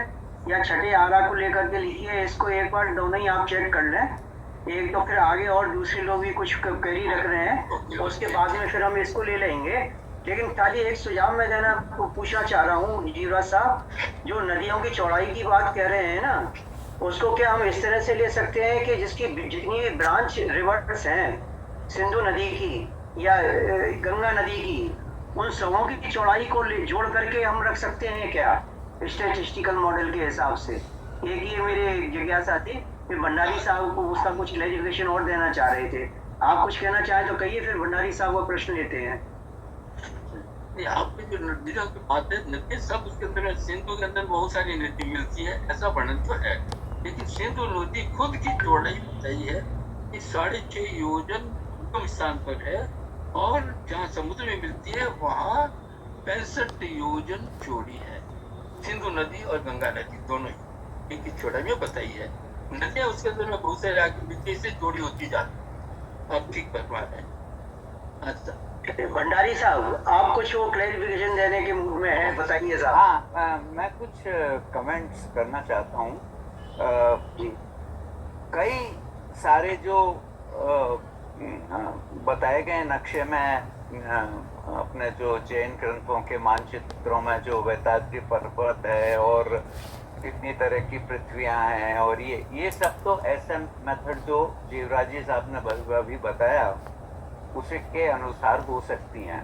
या छठे आरा को लेकर के लिखी है। इसको एक बार दोनों ही आप चेक कर लें। एक तो फिर आगे और दूसरे लोग भी कुछ क्वेरी रख रहे हैं, उसके बाद में फिर हम इसको ले लेंगे। लेकिन खाली एक सुझाव मैं देना पूछना चाह रहा हूँ जीवराज साहब, जो नदियों की चौड़ाई की बात कह रहे हैं ना, उसको क्या हम इस तरह से ले सकते हैं कि जिसकी जितनी भी ब्रांच रिवर्स हैं सिंधु नदी की या गंगा नदी की, उन सबों की चौड़ाई को जोड़ करके हम रख सकते हैं क्या स्टैटिस्टिकल मॉडल के हिसाब से? एक ये मेरे जिज्ञासा थी। फिर भंडारी साहब को उसका कुछ क्लैरिफिकेशन और देना चाह रहे थे। आप कुछ कहना चाहें तो कहिए, फिर भंडारी साहब को प्रश्न लेते हैं। आपने जो नदियों की बात है, नदी सब उसके अंदर, सिंधु के अंदर बहुत सारी नदी मिलती है, ऐसा वर्णन तो है, लेकिन सिंधु नदी खुद की चौड़ाई बताई है कि 6.5 योजन उद्गम स्थान पर है, और जहाँ समुद्र में मिलती है वहाँ 65 योजन चौड़ी है। सिंधु नदी और गंगा नदी दोनों ही एक ही चौड़ाई में बताई है। नदियाँ उसके अंदर में बहुत सारे आगे पीछे से जोड़ी होती जाती। आप ठीक बता रहे हैं। अच्छा, भंडारी साहब आप कुछ वो क्लैरिफिकेशन देने के मूड में हैं, बताइए साहब। हाँ, मैं कुछ कमेंट्स करना चाहता हूँ। कई सारे जो बताए गए नक्शे में, अपने जो जैन ग्रंथों के मानचित्रों में जो वेदाद्रि पर्वत है और कितनी तरह की पृथ्वियां हैं, और ये सब तो ऐसे मेथड जो जीवराज जी साहब ने अभी बताया उसी के अनुसार हो सकती हैं।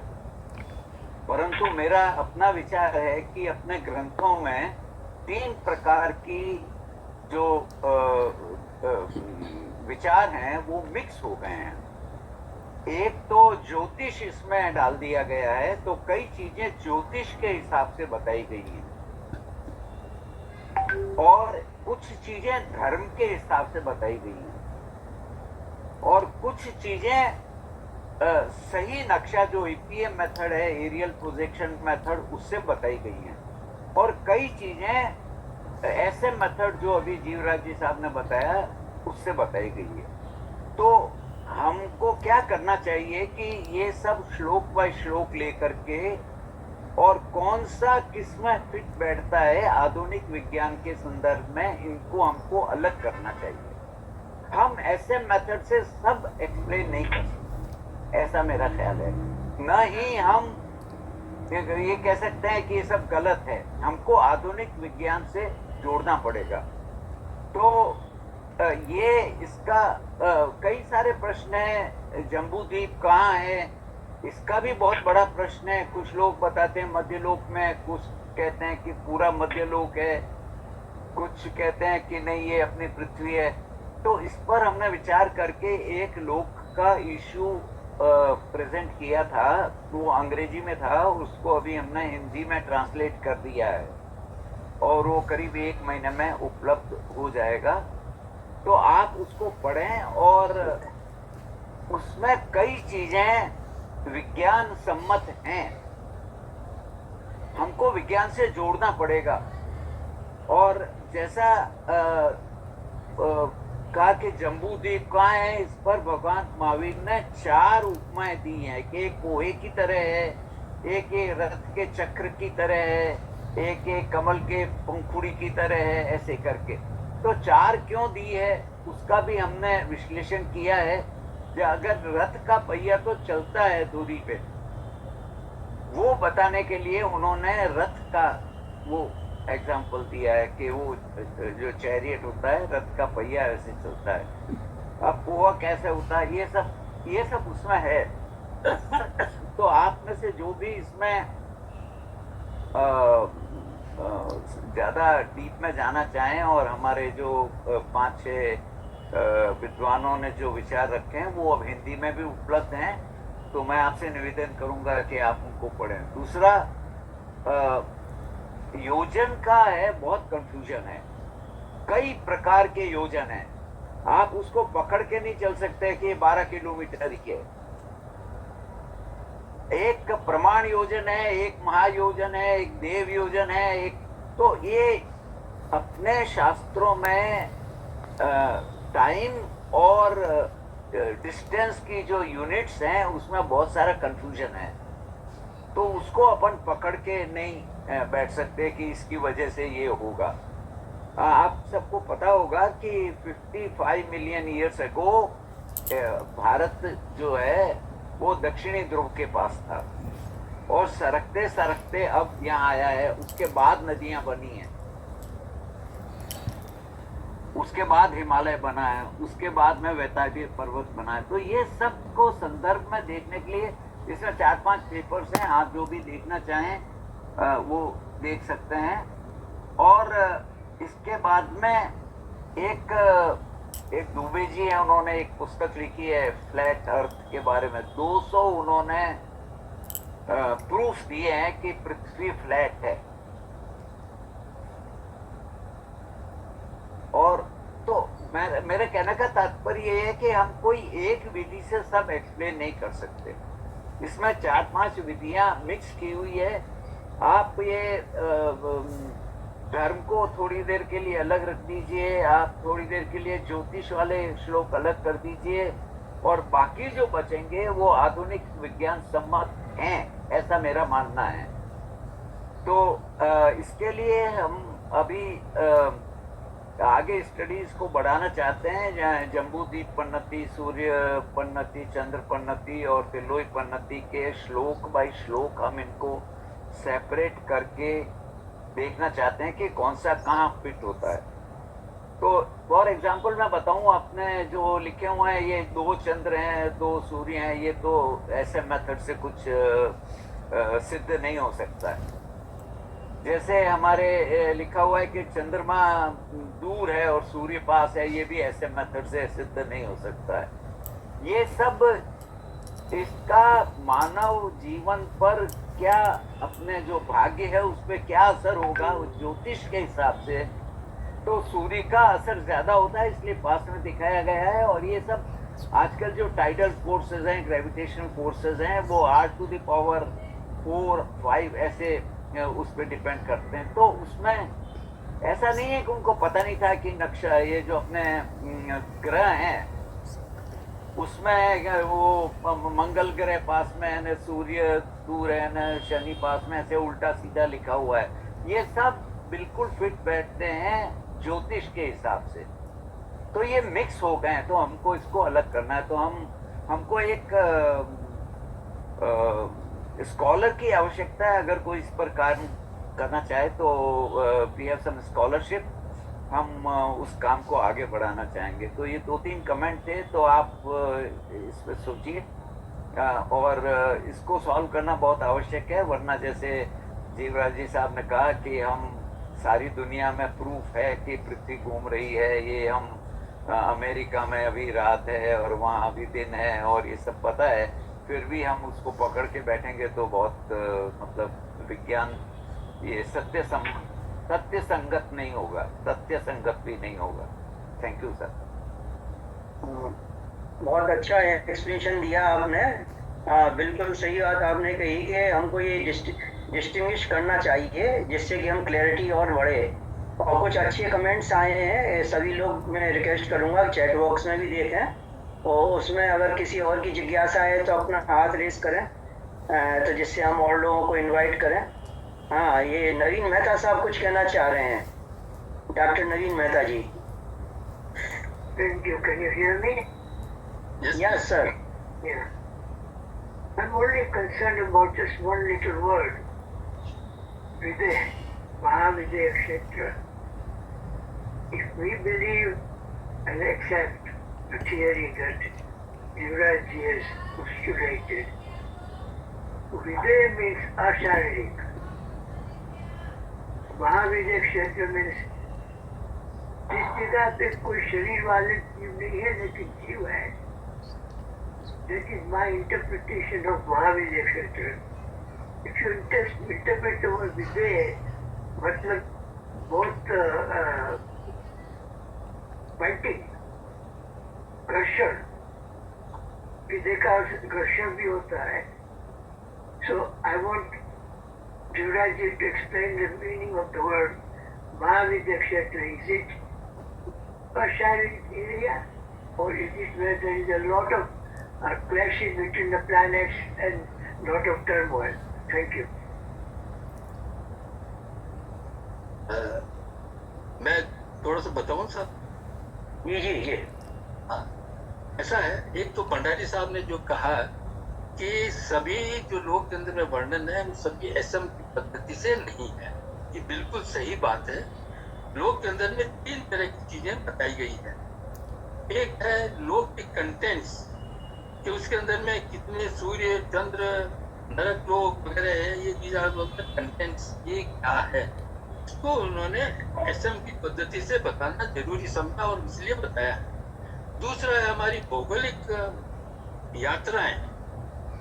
परंतु मेरा अपना विचार है कि अपने ग्रंथों में 3 प्रकार की जो विचार हैं वो मिक्स हो गए हैं। एक तो ज्योतिष इसमें डाल दिया गया है, तो कई चीजें ज्योतिष के हिसाब से बताई गई हैं, और कुछ चीजें धर्म के हिसाब से बताई गई हैं, और कुछ चीजें सही नक्शा जो ईपीएम मेथड है, एरियल प्रोजेक्शन मेथड, उससे बताई गई हैं, और कई चीजें ऐसे मेथड जो अभी जीवराज जी साहब ने बताया उससे बताई गई है। तो हमको क्या करना चाहिए कि ये सब श्लोक बाय श्लोक लेकर के, और कौन सा किसमें फिट बैठता है आधुनिक विज्ञान के संदर्भ में, इनको हमको अलग करना चाहिए। हम ऐसे मेथड से सब एक्सप्लेन नहीं कर सकते, ऐसा मेरा ख्याल है। न ही हम ये कह सकते हैं कि ये सब गलत है, हमको आधुनिक विज्ञान से जोड़ना पड़ेगा। तो ये इसका कई सारे प्रश्न हैं। जम्बू द्वीप कहाँ है, इसका भी बहुत बड़ा प्रश्न है। कुछ लोग बताते हैं मध्यलोक में, कुछ कहते हैं कि पूरा मध्यलोक है, कुछ कहते हैं कि नहीं ये अपनी पृथ्वी है। तो इस पर हमने विचार करके एक लोक का इश्यू प्रेजेंट किया था, वो अंग्रेजी में था, उसको अभी हमने हिंदी में ट्रांसलेट कर दिया है, और वो करीब 1 महीने में उपलब्ध हो जाएगा। तो आप उसको पढ़ें, और उसमें कई चीजें विज्ञान सम्मत हैं, हमको विज्ञान से जोड़ना पड़ेगा। और जैसा कहा कि जम्बू द्वीप कहाँ है, इस पर भगवान महावीर ने 4 उपमाएं दी हैं कि एक कोहे की तरह है, एक रथ के चक्र की तरह है, एक कमल के पंखुड़ी की तरह है, ऐसे करके। तो 4 क्यों दी है उसका भी हमने विश्लेषण किया है। अगर रथ का पहिया तो चलता है दूरी पे, वो बताने के लिए उन्होंने रथ का वो एग्जाम्पल दिया है कि वो जो चैरियट होता है, रथ का पहिया ऐसे चलता है। अब पोहा कैसे होता है, ये सब उसमें है। तो आप में से जो भी इसमें ज्यादा डीप में जाना चाहें, और हमारे जो 5-6 विद्वानों ने जो विचार रखे हैं वो अब हिंदी में भी उपलब्ध हैं, तो मैं आपसे निवेदन करूंगा कि आप उनको पढ़ें। दूसरा, योजन का है, बहुत कंफ्यूजन है, कई प्रकार के योजन हैं, आप उसको पकड़ के नहीं चल सकते कि 12 किलोमीटर ही है। एक प्रमाण योजन है, एक महायोजन है, एक देव योजन है, एक, तो ये अपने शास्त्रों में टाइम और डिस्टेंस की जो यूनिट्स हैं उसमें बहुत सारा कंफ्यूजन है। तो उसको अपन पकड़ के नहीं बैठ सकते कि इसकी वजह से ये होगा। आप सबको पता होगा कि 55 मिलियन ईयर्स अगो भारत जो है वो दक्षिणी ध्रुव के पास था, और सरकते सरकते अब यहाँ आया है। उसके बाद नदियां बनी हैं, उसके बाद हिमालय बना है, उसके बाद में वेताबी पर्वत बना है। तो ये सब को संदर्भ में देखने के लिए इसमें 4-5 पेपर्स हैं, आप जो भी देखना चाहें वो देख सकते हैं। और इसके बाद में एक दुबे जी है, उन्होंने एक पुस्तक लिखी है फ्लैट अर्थ के बारे में। 200 उन्होंने प्रूफ दिए हैं कि पृथ्वी फ्लैट है। और तो मेरे कहने का तात्पर्य ये है कि हम कोई एक विधि से सब एक्सप्लेन नहीं कर सकते। इसमें 4-5 विधियां मिक्स की हुई है। आप ये धर्म को थोड़ी देर के लिए अलग रख दीजिए, आप थोड़ी देर के लिए ज्योतिष वाले श्लोक अलग कर दीजिए, और बाकी जो बचेंगे वो आधुनिक विज्ञान सम्मत हैं, ऐसा मेरा मानना है। तो इसके लिए हम अभी आगे स्टडीज को बढ़ाना चाहते हैं, जहाँ जम्बूद्वीप पन्नति, सूर्य पन्नति, चंद्र पन्नति और तिलोई पन्नति के श्लोक बाय श्लोक हम इनको सेपरेट करके देखना चाहते हैं कि कौन सा कहाँ फिट होता है। तो फॉर एग्जाम्पल मैं बताऊं, आपने जो लिखे हुए हैं ये 2 चंद्र हैं, 2 सूर्य हैं, ये तो ऐसे मेथड से कुछ सिद्ध नहीं हो सकता है। जैसे हमारे लिखा हुआ है कि चंद्रमा दूर है और सूर्य पास है, ये भी ऐसे मेथड से सिद्ध नहीं हो सकता है। ये सब इसका मानव जीवन पर क्या, अपने जो भाग्य है उस पर क्या असर होगा ज्योतिष के हिसाब से, तो सूर्य का असर ज्यादा होता है, इसलिए पास में दिखाया गया है। और ये सब आजकल जो टाइडल फोर्सेस हैं, ग्रेविटेशनल फोर्सेस हैं, वो 8 to the power 4, 5 ऐसे उस पर डिपेंड करते हैं। तो उसमें ऐसा नहीं है कि उनको पता नहीं था कि नक्शा, ये जो अपने ग्रह हैं उसमें वो मंगल ग्रह पास में है न, सूर्य दूर है न, शनि पास में, ऐसे उल्टा सीधा लिखा हुआ है। ये सब बिल्कुल फिट बैठते हैं ज्योतिष के हिसाब से। तो ये मिक्स हो गए हैं, तो हमको इसको अलग करना है। तो हमको एक स्कॉलर की आवश्यकता है। अगर कोई इस पर कार्य करना चाहे तो वी हैव सम स्कॉलरशिप, हम उस काम को आगे बढ़ाना चाहेंगे। तो ये 2-3 कमेंट थे, तो आप इस पर सोचिए, और इसको सॉल्व करना बहुत आवश्यक है। वरना जैसे जीवराज जी साहब ने कहा कि हम सारी दुनिया में प्रूफ है कि पृथ्वी घूम रही है, ये हम अमेरिका में अभी रात है और वहाँ अभी दिन है और ये सब पता है, फिर भी हम उसको पकड़ के बैठेंगे तो बहुत मतलब विज्ञान ये सत्य संगत नहीं होगा, सत्य संगत भी नहीं होगा। Thank you sir. बहुत अच्छा एक्सप्लेनेशन दिया आपने। बिल्कुल सही बात आपने कही कि हमको ये डिस्टिंग्विश करना चाहिए जिससे कि हम क्लैरिटी और बढ़े। और कुछ अच्छे कमेंट्स आए हैं, सभी लोग मैं रिक्वेस्ट करूंगा चैट बॉक्स में भी देखें, और उसमें अगर किसी और की जिज्ञासा है तो अपना हाथ रेस करें, तो जिससे हम और लोगों को इनवाइट करें। हाँ, ये नवीन मेहता साहब कुछ कहना चाह रहे हैं, doctor Naveen Mehta ji. Thank you. Can you hear me? Yes, sir. Yeah. I'm only concerned about just one little word. Vidya, Mahavidya Kshetra. If we believe and accept the theory that Yuvraj ji has postulated, Vidya means asharik. Mahavidya Kshetra means जिस जगह पे कोई शरीर वाले जीव नहीं है लेकिन जीव है। That is my interpretation of Mahavidya Kshetra. If you interpret the word Vidya, मतलब बहुत biting, घर्षण, विद्या का घर्षण भी होता है। So I want Yuvraj ji to explain the meaning of the word Mahavidya Kshetra. Is it a sharing area, or is it where there is a lot of clashing between the planets and lot of turmoil? Thank you. मैं थोड़ा सा बताऊं सर? जी। हाँ, ऐसा है, एक तो भंडारी साहब ने जो कहा कि सभी जो लोक तंत्र में वर्णन है वो सभी एसएम की पद्धति से नहीं है। ये बिल्कुल सही बात है। लोक तंत्र में 3 तरह की चीजें बताई गई है। एक है लोक के कंटेंट्स, कि उसके अंदर में कितने सूर्य, चंद्र, नरक लोक वगैरह है, ये चीज कंटेंट्स ये क्या है, इसको उन्होंने एसएम की पद्धति से बताना जरूरी समझा और इसलिए बताया। दूसरा है हमारी भौगोलिक यात्राएं,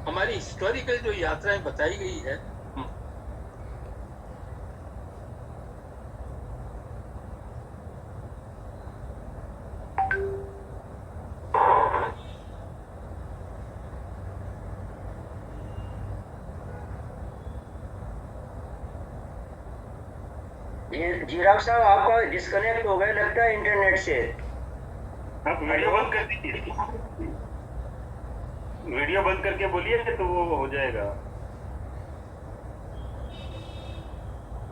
हमारी हिस्टोरिकल जो यात्राएं बताई गई है, जीराव साहब आपका डिस्कनेक्ट हो गया लगता है इंटरनेट से। आप वीडियो बंद कर दीजिए, वीडियो बंद करके बोलिए तो वो हो जाएगा।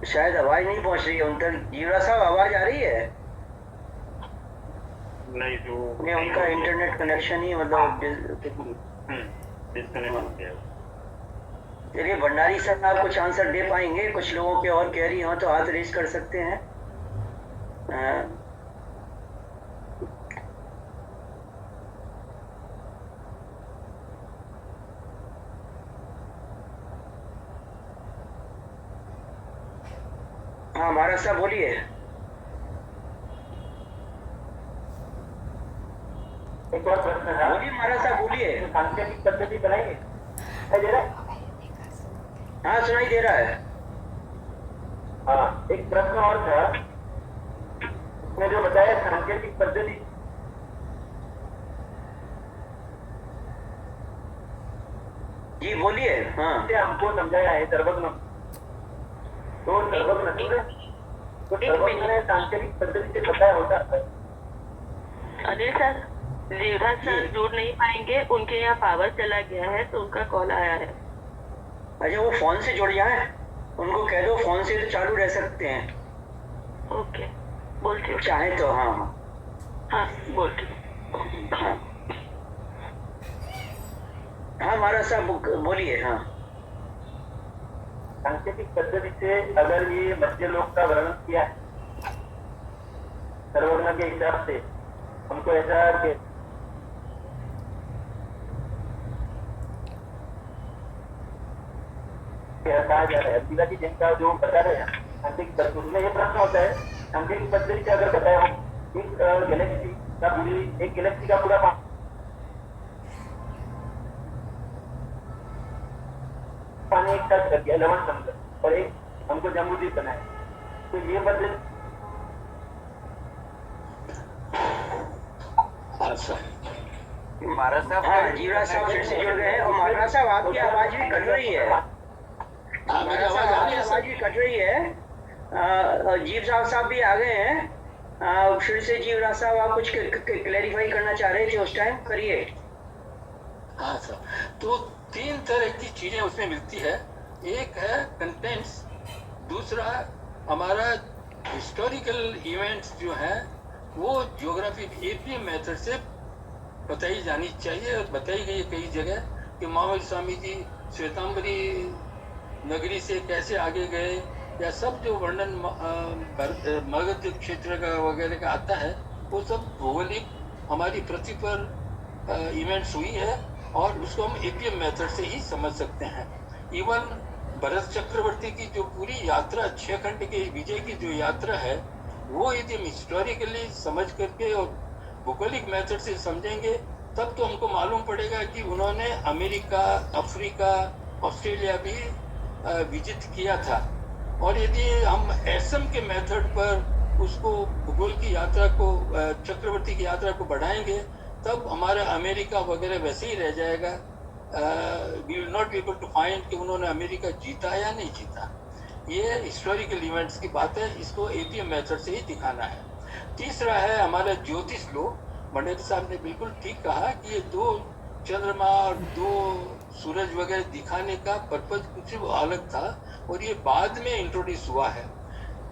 शायद आवाज नहीं पहुंच रही है उन तक। जीराव साहब आवाज आ रही है? नहीं तो नहीं, उनका इंटरनेट कनेक्शन ही मतलब डिस्कनेक्ट हो गया। चलिए भंडारी सर आप कुछ आंसर दे पाएंगे? कुछ लोगों के और क्वेरी हो तो हाथ रेज कर सकते हैं। हाँ महाराज साहब बोलिए। एक और प्रश्न है, बोलिए महाराज साहब बोलिए। सांकेतिक पद्धति बनाएंगे? हाँ सुनाई दे रहा है। हाँ, एक प्रश्न और था, उसमें जो बताया सांकेतिक पद्धति, जी बोलिए। हाँ से हमको समझाया है सर्वज्ञ, तो सर्वज्ञ तो सर्वज्ञ ने सांकेतिक पद्धति से बताया होता है। अनिल सर, जीवराज सर जुड़ नहीं पाएंगे, उनके यहाँ पावर चला गया है तो उनका कॉल आया है। अच्छा वो फोन से जुड़ जाए, उनको कह दो फोन से तो चालू रह सकते हैं। ओके बोलती हूँ। चाहे तो। हाँ हाँ बोलती हूँ। हाँ हाँ महाराज साहब बोलिए। हाँ सांकेतिक पद्धति से अगर ये मध्य लोक का वर्णन किया है सर्वज्ञ के हिसाब से, हमको ऐसा कि कहा जा रहा है अब्दुल्ला की जिनका जो बता रहे हैं सांकेतिक पद्धति, उसमें ये प्रश्न होता है सांकेतिक पद्धति से अगर बताया हो एक गैलेक्सी का पूरी, एक गैलेक्सी का पूरा पानी एक साथ कर दिया लवण समझ, और एक हमको जम्बूद्वीप बनाया, तो ये पद्धति महाराज साहब हाँ जीवराज साहब फिर से जुड़ गए हैं। और महाराज साहब आपकी आवाज भी कट रही है। महाराज साहब आपकी आवाज भी कट रही है। जीव साहब भी आ गए हैं। फिर से जीवराज साहब आप कुछ क्लैरिफाई करना चाह रहे थे उस टाइम, करिए। हाँ सर, तो 3 तरह की चीजें उसमें मिलती है। एक है कंटेंट्स, दूसरा हमारा हिस्टोरिकल इवेंट्स जो हैं वो ज्योग्राफी एपी मेथड से बताई जानी चाहिए, और बताई गई है कई जगह कि महावीर स्वामी जी श्वेतांबरी नगरी से कैसे आगे गए, या सब जो वर्णन मगध क्षेत्र का वगैरह का आता है वो सब भौगोलिक हमारी पृथ्वी पर इवेंट्स हुई है, और उसको हम एपीएम मेथड से ही समझ सकते हैं। इवन भरत चक्रवर्ती की जो पूरी यात्रा 6 खंड के विजय की जो यात्रा है, वो यदि हम हिस्टोरिकली समझ करके और भौगोलिक मेथड से समझेंगे तब तो हमको मालूम पड़ेगा कि उन्होंने अमेरिका, अफ्रीका, ऑस्ट्रेलिया भी विजिट किया था। और यदि हम एसएम के मेथड पर उसको भूगोल की यात्रा को, चक्रवर्ती की यात्रा को बढ़ाएंगे, तब हमारा अमेरिका वगैरह वैसे ही रह जाएगा। We will not be able to find कि उन्होंने अमेरिका जीता या नहीं जीता। ये हिस्टोरिकल इवेंट्स की बात है, इसको एपीएम मेथड से ही दिखाना है। तीसरा है हमारा ज्योतिष लो। भंडारी साहब ने बिल्कुल ठीक कहा कि ये 2 चंद्रमा और 2 सूरज वगैरह दिखाने का पर्पज कुछ अलग था, और ये बाद में इंट्रोड्यूस हुआ है।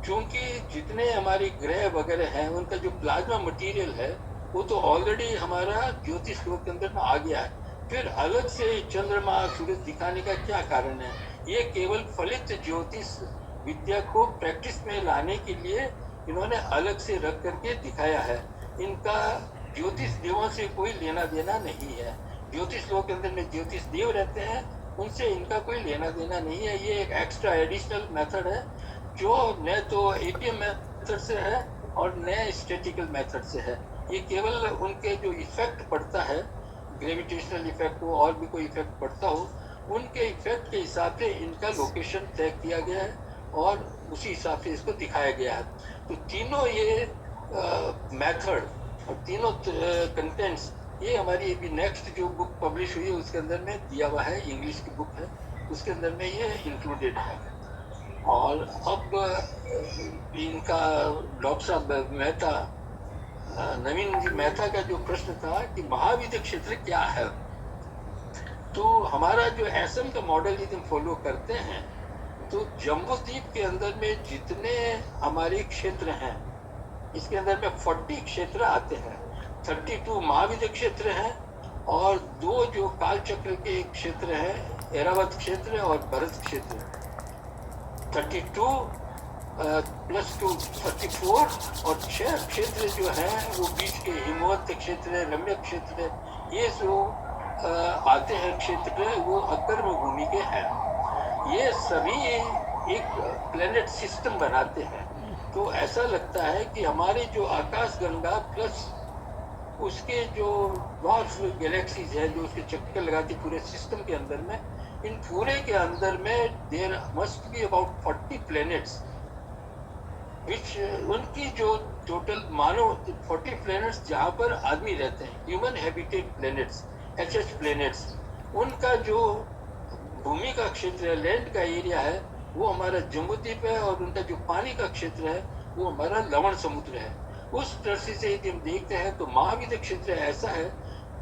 क्योंकि जितने हमारे ग्रह वगैरह हैं उनका जो प्लाज्मा मटेरियल है वो तो ऑलरेडी हमारा ज्योतिष लोक के अंदर में आ गया है। फिर अलग से चंद्रमा सूरज दिखाने का क्या कारण है? ये केवल फलित ज्योतिष विद्या को प्रैक्टिस में लाने के लिए इन्होंने अलग से रख करके दिखाया है। इनका ज्योतिष देवों से कोई लेना देना नहीं है। ज्योतिष लोग के अंदर में ज्योतिष देव रहते हैं, उनसे इनका कोई लेना देना नहीं है। ये एक एक्स्ट्रा एडिशनल मेथड है जो न तो एपीएम मेथड से है और न स्टैटिकल मेथड से है। ये केवल उनके जो इफेक्ट पड़ता है, ग्रेविटेशनल इफेक्ट हो और भी कोई इफेक्ट पड़ता हो, उनके इफेक्ट के हिसाब से इनका लोकेशन तय किया गया है और उसी हिसाब से इसको दिखाया गया है। तो तीनों ये मेथड और तीनों कंटेंट्स ये हमारी अभी नेक्स्ट जो बुक पब्लिश हुई है उसके अंदर में दिया हुआ है, इंग्लिश की बुक है, उसके अंदर में ये इंक्लूडेड है। और अब इनका डॉक्टर साहब मेहता, नवीन जी मेहता का जो प्रश्न था कि महाविद्य क्षेत्र क्या है, तो हमारा जो एसएम का मॉडल यदि हम फॉलो करते हैं तो जम्बूद्वीप के अंदर में जितने हमारे क्षेत्र हैं इसके अंदर में 40 क्षेत्र आते हैं। 32 महाविद्य क्षेत्र हैं और 2 जो कालचक्र के क्षेत्र हैं, ऐरावत क्षेत्र और भरत क्षेत्र। 32 प्लस 2 34 और 6 क्षेत्र जो हैं वो बीच के हिमवत क्षेत्र, रम्य क्षेत्र, ये जो आते हैं क्षेत्र वो अकर्म भूमि के हैं। ये सभी एक प्लेनेट सिस्टम बनाते हैं। तो ऐसा लगता है कि हमारे जो आकाश गंगा प्लस उसके जो डॉर्फ गैलेक्सीज है जो उसके चक्कर लगाती पूरे सिस्टम के अंदर में, इन पूरे के अंदर में there must be about 40 planets which उनकी जो टोटल मानो 40 प्लैनेट्स जहाँ पर आदमी रहते हैं, human habitat planets, HH planets, उनका जो भूमि का क्षेत्र है, लैंड का एरिया है, वो हमारा जम्बूद्वीप है और उनका जो पानी का क्षेत्र है वो हमारा लवण समुद्र है। उस दृष्टि से यदि हम देखते हैं तो महाविद्य क्षेत्र ऐसा है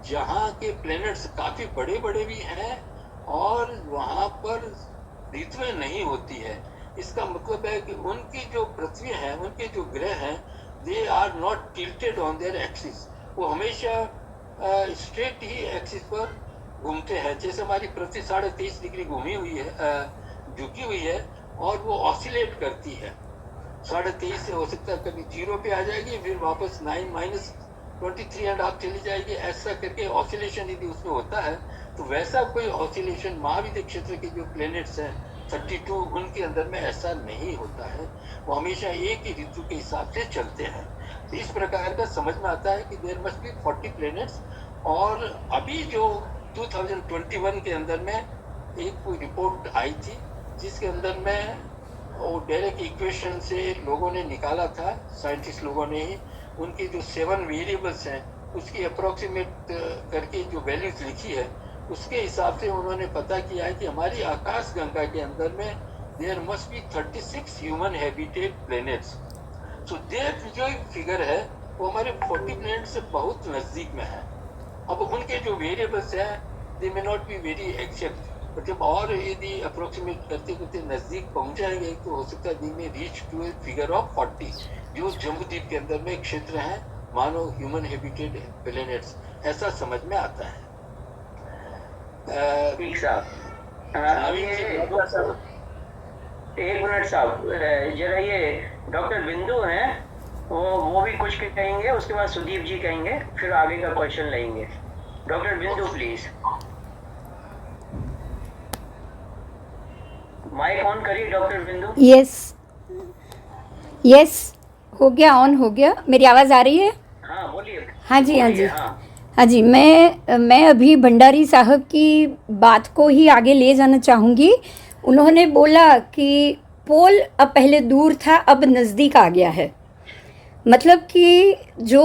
जहाँ के प्लैनेट्स काफी बड़े बड़े भी हैं और वहाँ पर ऋतुएं नहीं होती है। इसका मतलब है कि उनकी जो पृथ्वी है, उनके जो ग्रह हैं, they are not tilted on their axis, वो हमेशा स्ट्रेट ही एक्सिस पर घूमते हैं। जैसे हमारी पृथ्वी 23.5 डिग्री घूमी हुई है, झुकी हुई है और वो ऑसिलेट करती है। 23.5 से हो सकता है कभी 0 पे आ जाएगी, फिर वापस 9 - 23.5 चली जाएगी। ऐसा करके ऑसिलेशन यदि उसमें होता है तो वैसा कोई ऑसिलेशन महाविद्य क्षेत्र के जो प्लैनेट्स हैं 32, उनके अंदर में ऐसा नहीं होता है। वो हमेशा एक ही ऋतु के हिसाब से चलते हैं। तो इस प्रकार का समझ में आता है कि देयर मस्ट बी 40 प्लैनेट्स। और अभी जो 2021 के अंदर में एक कोई रिपोर्ट आई थी जिसके अंदर में वो डायरेक्ट इक्वेशन से लोगों ने निकाला था, साइंटिस्ट लोगों ने ही, उनकी जो 7 वेरिएबल्स हैं उसकी अप्रोक्सीमेट करके जो वैल्यूज लिखी है उसके हिसाब से उन्होंने पता किया है कि हमारी आकाश गंगा के अंदर में there must be 36 human habitat planets. So there जो फिगर है वो हमारे 40 प्लैनेट से बहुत नज़दीक में है। अब उनके जो वेरिएबल्स हैं they may not be very exact, पर जब और यदि अप्रोक्सीमेट करते करते नज़दीक पहुंच जाएंगे तो हो सकता है they may reach to a figure of 40 जो जम्बूद्वीप के अंदर में क्षेत्र हैं मानो ह्यूमन हैबिटेट प्लैनेट्स, ऐसा समझ में आता है। ठीक साहब, एक मिनट साहब, जरा ये डॉक्टर बिंदु हैं वो भी कुछ कहेंगे, उसके बाद सुदीप जी कहेंगे, फिर आगे का क्वेश्चन लेंगे। डॉक्टर बिंदु प्लीज माइक ऑन करिए। डॉक्टर बिंदु। यस हो गया, ऑन हो गया। मेरी आवाज़ आ रही है? हाँ बोलिए। हाँ जी, हाँ जी, हाँ जी। मैं अभी भंडारी साहब की बात को ही आगे ले जाना चाहूँगी। उन्होंने बोला कि पोल अब पहले दूर था, अब नज़दीक आ गया है। मतलब कि जो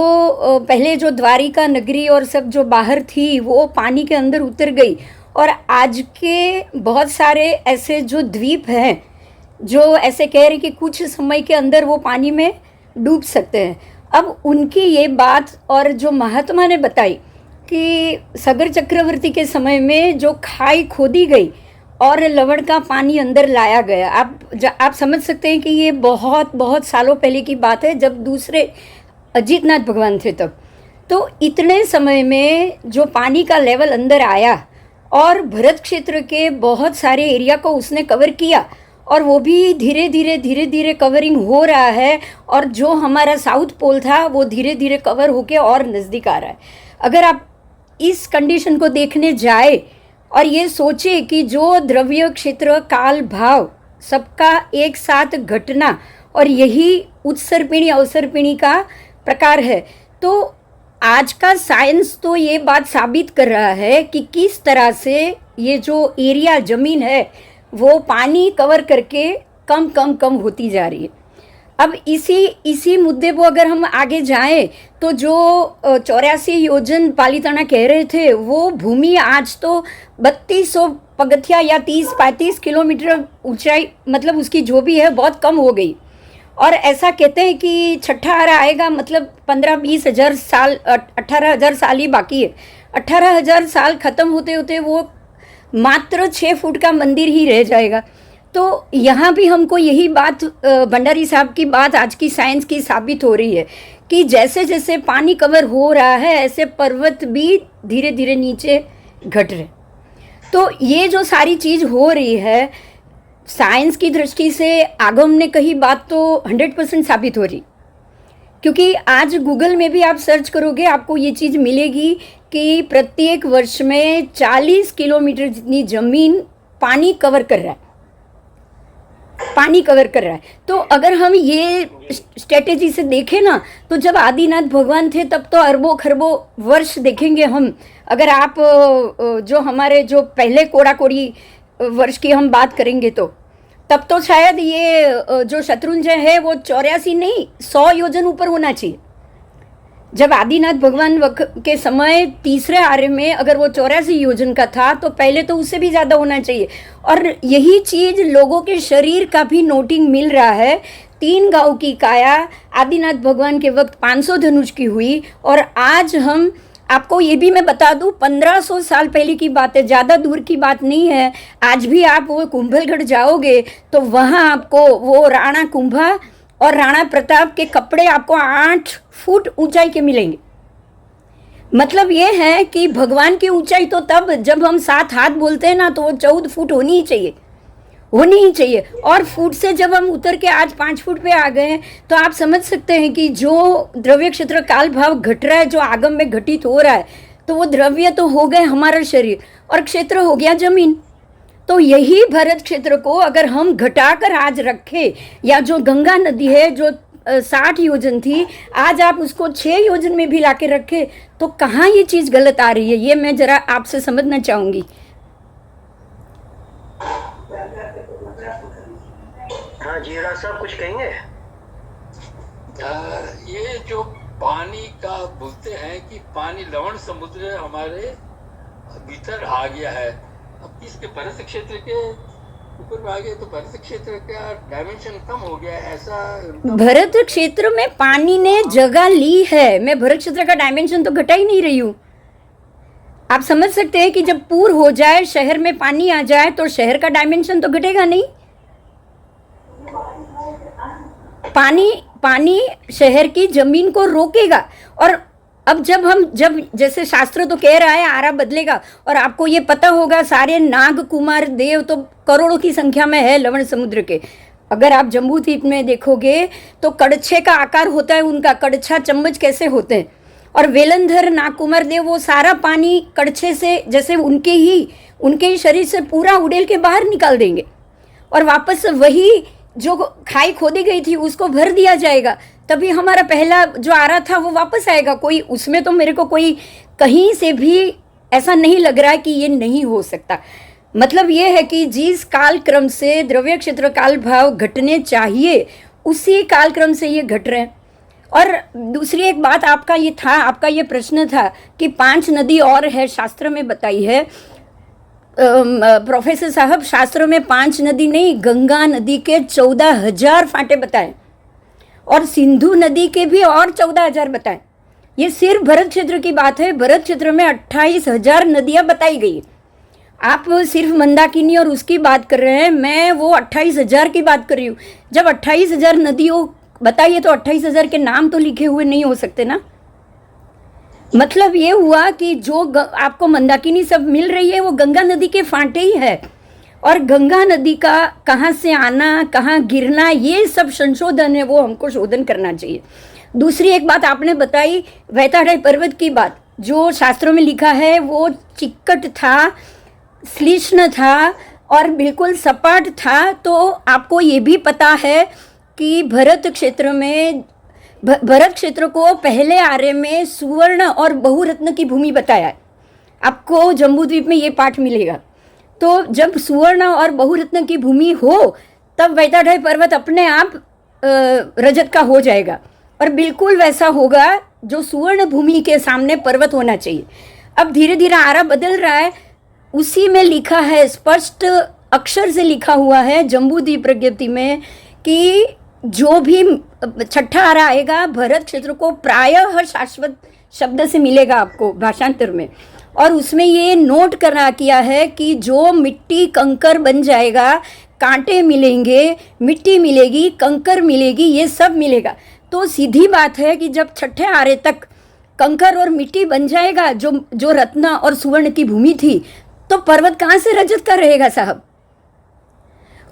पहले जो द्वारिका नगरी और सब जो बाहर थी वो पानी के अंदर उतर गई, और आज के बहुत सारे ऐसे जो द्वीप हैं जो ऐसे कह रहे कि कुछ समय के अंदर वो पानी में डूब सकते हैं। अब उनकी ये बात और जो महात्मा ने बताई कि सागर चक्रवर्ती के समय में जो खाई खोदी गई और लवण का पानी अंदर लाया गया, आप समझ सकते हैं कि ये बहुत बहुत सालों पहले की बात है, जब दूसरे अजीतनाथ भगवान थे तब। तो इतने समय में जो पानी का लेवल अंदर आया और भरत क्षेत्र के बहुत सारे एरिया को उसने कवर किया, और वो भी धीरे धीरे कवरिंग हो रहा है, और जो हमारा साउथ पोल था वो धीरे धीरे कवर होके और नज़दीक आ रहा है। अगर आप इस कंडीशन को देखने जाए और ये सोचे कि जो द्रव्य क्षेत्र काल भाव सबका एक साथ घटना और यही उत्सर्पिणी अवसर्पिणी का प्रकार है, तो आज का साइंस तो ये बात साबित कर रहा है कि किस तरह से ये जो एरिया ज़मीन है वो पानी कवर करके कम होती जा रही है। अब इसी मुद्दे को अगर हम आगे जाएं तो जो 84 योजन पालीताना कह रहे थे, वो भूमि आज तो 3200 पगथिया या 30-35 किलोमीटर ऊंचाई, मतलब उसकी जो भी है बहुत कम हो गई। और ऐसा कहते हैं कि छठा आरा आएगा, मतलब 15-20 हज़ार साल, 18,000 साल ही बाकी है। 18,000 साल ख़त्म होते होते वो मात्र 6 फुट का मंदिर ही रह जाएगा। तो यहाँ भी हमको यही बात, भंडारी साहब की बात आज की साइंस की साबित हो रही है कि जैसे जैसे पानी कवर हो रहा है ऐसे पर्वत भी धीरे धीरे नीचे घट रहे। तो ये जो सारी चीज़ हो रही है, साइंस की दृष्टि से आगम ने कही बात तो 100% साबित हो रही, क्योंकि आज गूगल में भी आप सर्च करोगे आपको ये चीज़ मिलेगी कि प्रत्येक वर्ष में 40 किलोमीटर जितनी ज़मीन पानी कवर कर रहा है। तो अगर हम ये स्ट्रेटेजी से देखें ना, तो जब आदिनाथ भगवान थे तब तो अरबों खरबों वर्ष देखेंगे हम। अगर आप जो हमारे जो पहले कोड़ा कोड़ी वर्ष की हम बात करेंगे तो तब तो शायद ये जो शत्रुंजय है वो 84 नहीं 100 योजन ऊपर होना चाहिए। जब आदिनाथ भगवान के समय तीसरे आर्य में अगर वो 84 योजन का था तो पहले तो उससे भी ज़्यादा होना चाहिए। और यही चीज़ लोगों के शरीर का भी नोटिंग मिल रहा है। 3 गांव की काया आदिनाथ भगवान के वक्त 500 धनुष की हुई, और आज हम आपको ये भी मैं बता दूं 1500 साल पहले की बात है, ज़्यादा दूर की बात नहीं है। आज भी आप वो कुंभलगढ़ जाओगे तो वहाँ आपको वो राणा कुंभा और राणा प्रताप के कपड़े आपको 8 फुट ऊंचाई के मिलेंगे। मतलब ये है कि भगवान की ऊंचाई तो तब जब हम 7 हाथ बोलते हैं ना, तो वो 14 फुट होनी ही चाहिए। और फुट से जब हम उतर के आज 5 फुट पे आ गए हैं, तो आप समझ सकते हैं कि जो द्रव्य क्षेत्र काल भाव घट रहा है, जो आगम में घटित हो रहा है, तो वो द्रव्य तो हो गए हमारा शरीर और क्षेत्र हो गया जमीन। तो यही भरत क्षेत्र को अगर हम घटाकर आज रखें, या जो गंगा नदी है जो 60 योजन थी, आज आप उसको 6 योजन में भी लाके रखें, तो कहाँ ये चीज़ गलत आ रही है, ये मैं ज़रा आपसे समझना चाहूँगी। हाँ जी, राज साहब कुछ कहेंगे? ये जो पानी का बोलते हैं कि पानी लवण समुद्र हमारे भीतर आ गया है, अब इसके भरत क्षेत्र के ऊपर में आ गए तो भरत क्षेत्र का डायमेंशन कम हो गया, ऐसा भरत क्षेत्र में पानी ने जगह ली है। मैं भरत क्षेत्र का डायमेंशन तो घटा ही नहीं रही हूँ। आप समझ सकते हैं कि जब पूर हो जाए, शहर में पानी आ जाए, तो शहर का डायमेंशन तो घटेगा नहीं। पानी शहर की जमीन को रोकेगा। और अब जब जैसे शास्त्र तो कह रहा है आरा बदलेगा, और आपको ये पता होगा सारे नाग कुमार देव तो करोड़ों की संख्या में है लवण समुद्र के। अगर आप जम्बू द्वीप में देखोगे तो कड़छे का आकार होता है उनका, कड़छा चम्मच कैसे होते हैं, और वेलंधर नाग कुमार देव वो सारा पानी कड़छे से जैसे उनके ही शरीर से पूरा उड़ेल के बाहर निकाल देंगे, और वापस वही जो खाई खोदी गई थी उसको भर दिया जाएगा। तभी हमारा पहला जो आरा था वो वापस आएगा। कोई उसमें तो मेरे को कोई कहीं से भी ऐसा नहीं लग रहा है कि ये नहीं हो सकता। मतलब ये है कि जिस कालक्रम से द्रव्य क्षेत्र काल भाव घटने चाहिए उसी कालक्रम से ये घट रहे हैं। और दूसरी एक बात आपका ये प्रश्न था कि 5 नदी और है, शास्त्र में बताई है। प्रोफेसर साहब, शास्त्रों में 5 नदी नहीं, गंगा नदी के 14,000 फाटे बताए, और सिंधु नदी के भी और 14,000 बताए। ये सिर्फ भरत क्षेत्र की बात है। भरत क्षेत्र में 28,000 नदियाँ बताई गई। आप सिर्फ मंदाकिनी और उसकी बात कर रहे हैं, मैं वो 28,000 की बात कर रही हूँ। जब 28,000 नदियों बताइए तो 28,000 के नाम तो लिखे हुए नहीं हो सकते ना। मतलब ये हुआ कि जो आपको मंदाकिनी सब मिल रही है वो गंगा नदी के फांटे ही है, और गंगा नदी का कहाँ से आना कहाँ गिरना ये सब संशोधन है, वो हमको शोधन करना चाहिए। दूसरी एक बात आपने बताई वैताड़ाई पर्वत की बात, जो शास्त्रों में लिखा है वो चिक्कट था, श्लिष्ण था और बिल्कुल सपाट था। तो आपको ये भी पता है कि भरत क्षेत्र को पहले आर्य में सुवर्ण और बहुरत्न की भूमि बताया है। आपको जम्बूद्वीप में ये पाठ मिलेगा। तो जब सुवर्ण और बहुरत्न की भूमि हो तब वैताड़ाई पर्वत अपने आप रजत का हो जाएगा, और बिल्कुल वैसा होगा जो सुवर्ण भूमि के सामने पर्वत होना चाहिए। अब धीरे धीरे आरा बदल रहा है, उसी में लिखा है, स्पष्ट अक्षर से लिखा हुआ है जम्बूद्वीप प्रज्ञप्ति में कि जो भी छठा आरा आएगा भरत क्षेत्र को प्रायः शाश्वत शब्द से मिलेगा आपको भाषांतर में। और उसमें ये नोट किया है कि जो मिट्टी कंकर बन जाएगा, कांटे मिलेंगे, मिट्टी मिलेगी, कंकर मिलेगी, ये सब मिलेगा। तो सीधी बात है कि जब छठे आरे तक कंकर और मिट्टी बन जाएगा, जो रत्न और सुवर्ण की भूमि थी, तो पर्वत कहाँ से रजत का रहेगा साहब?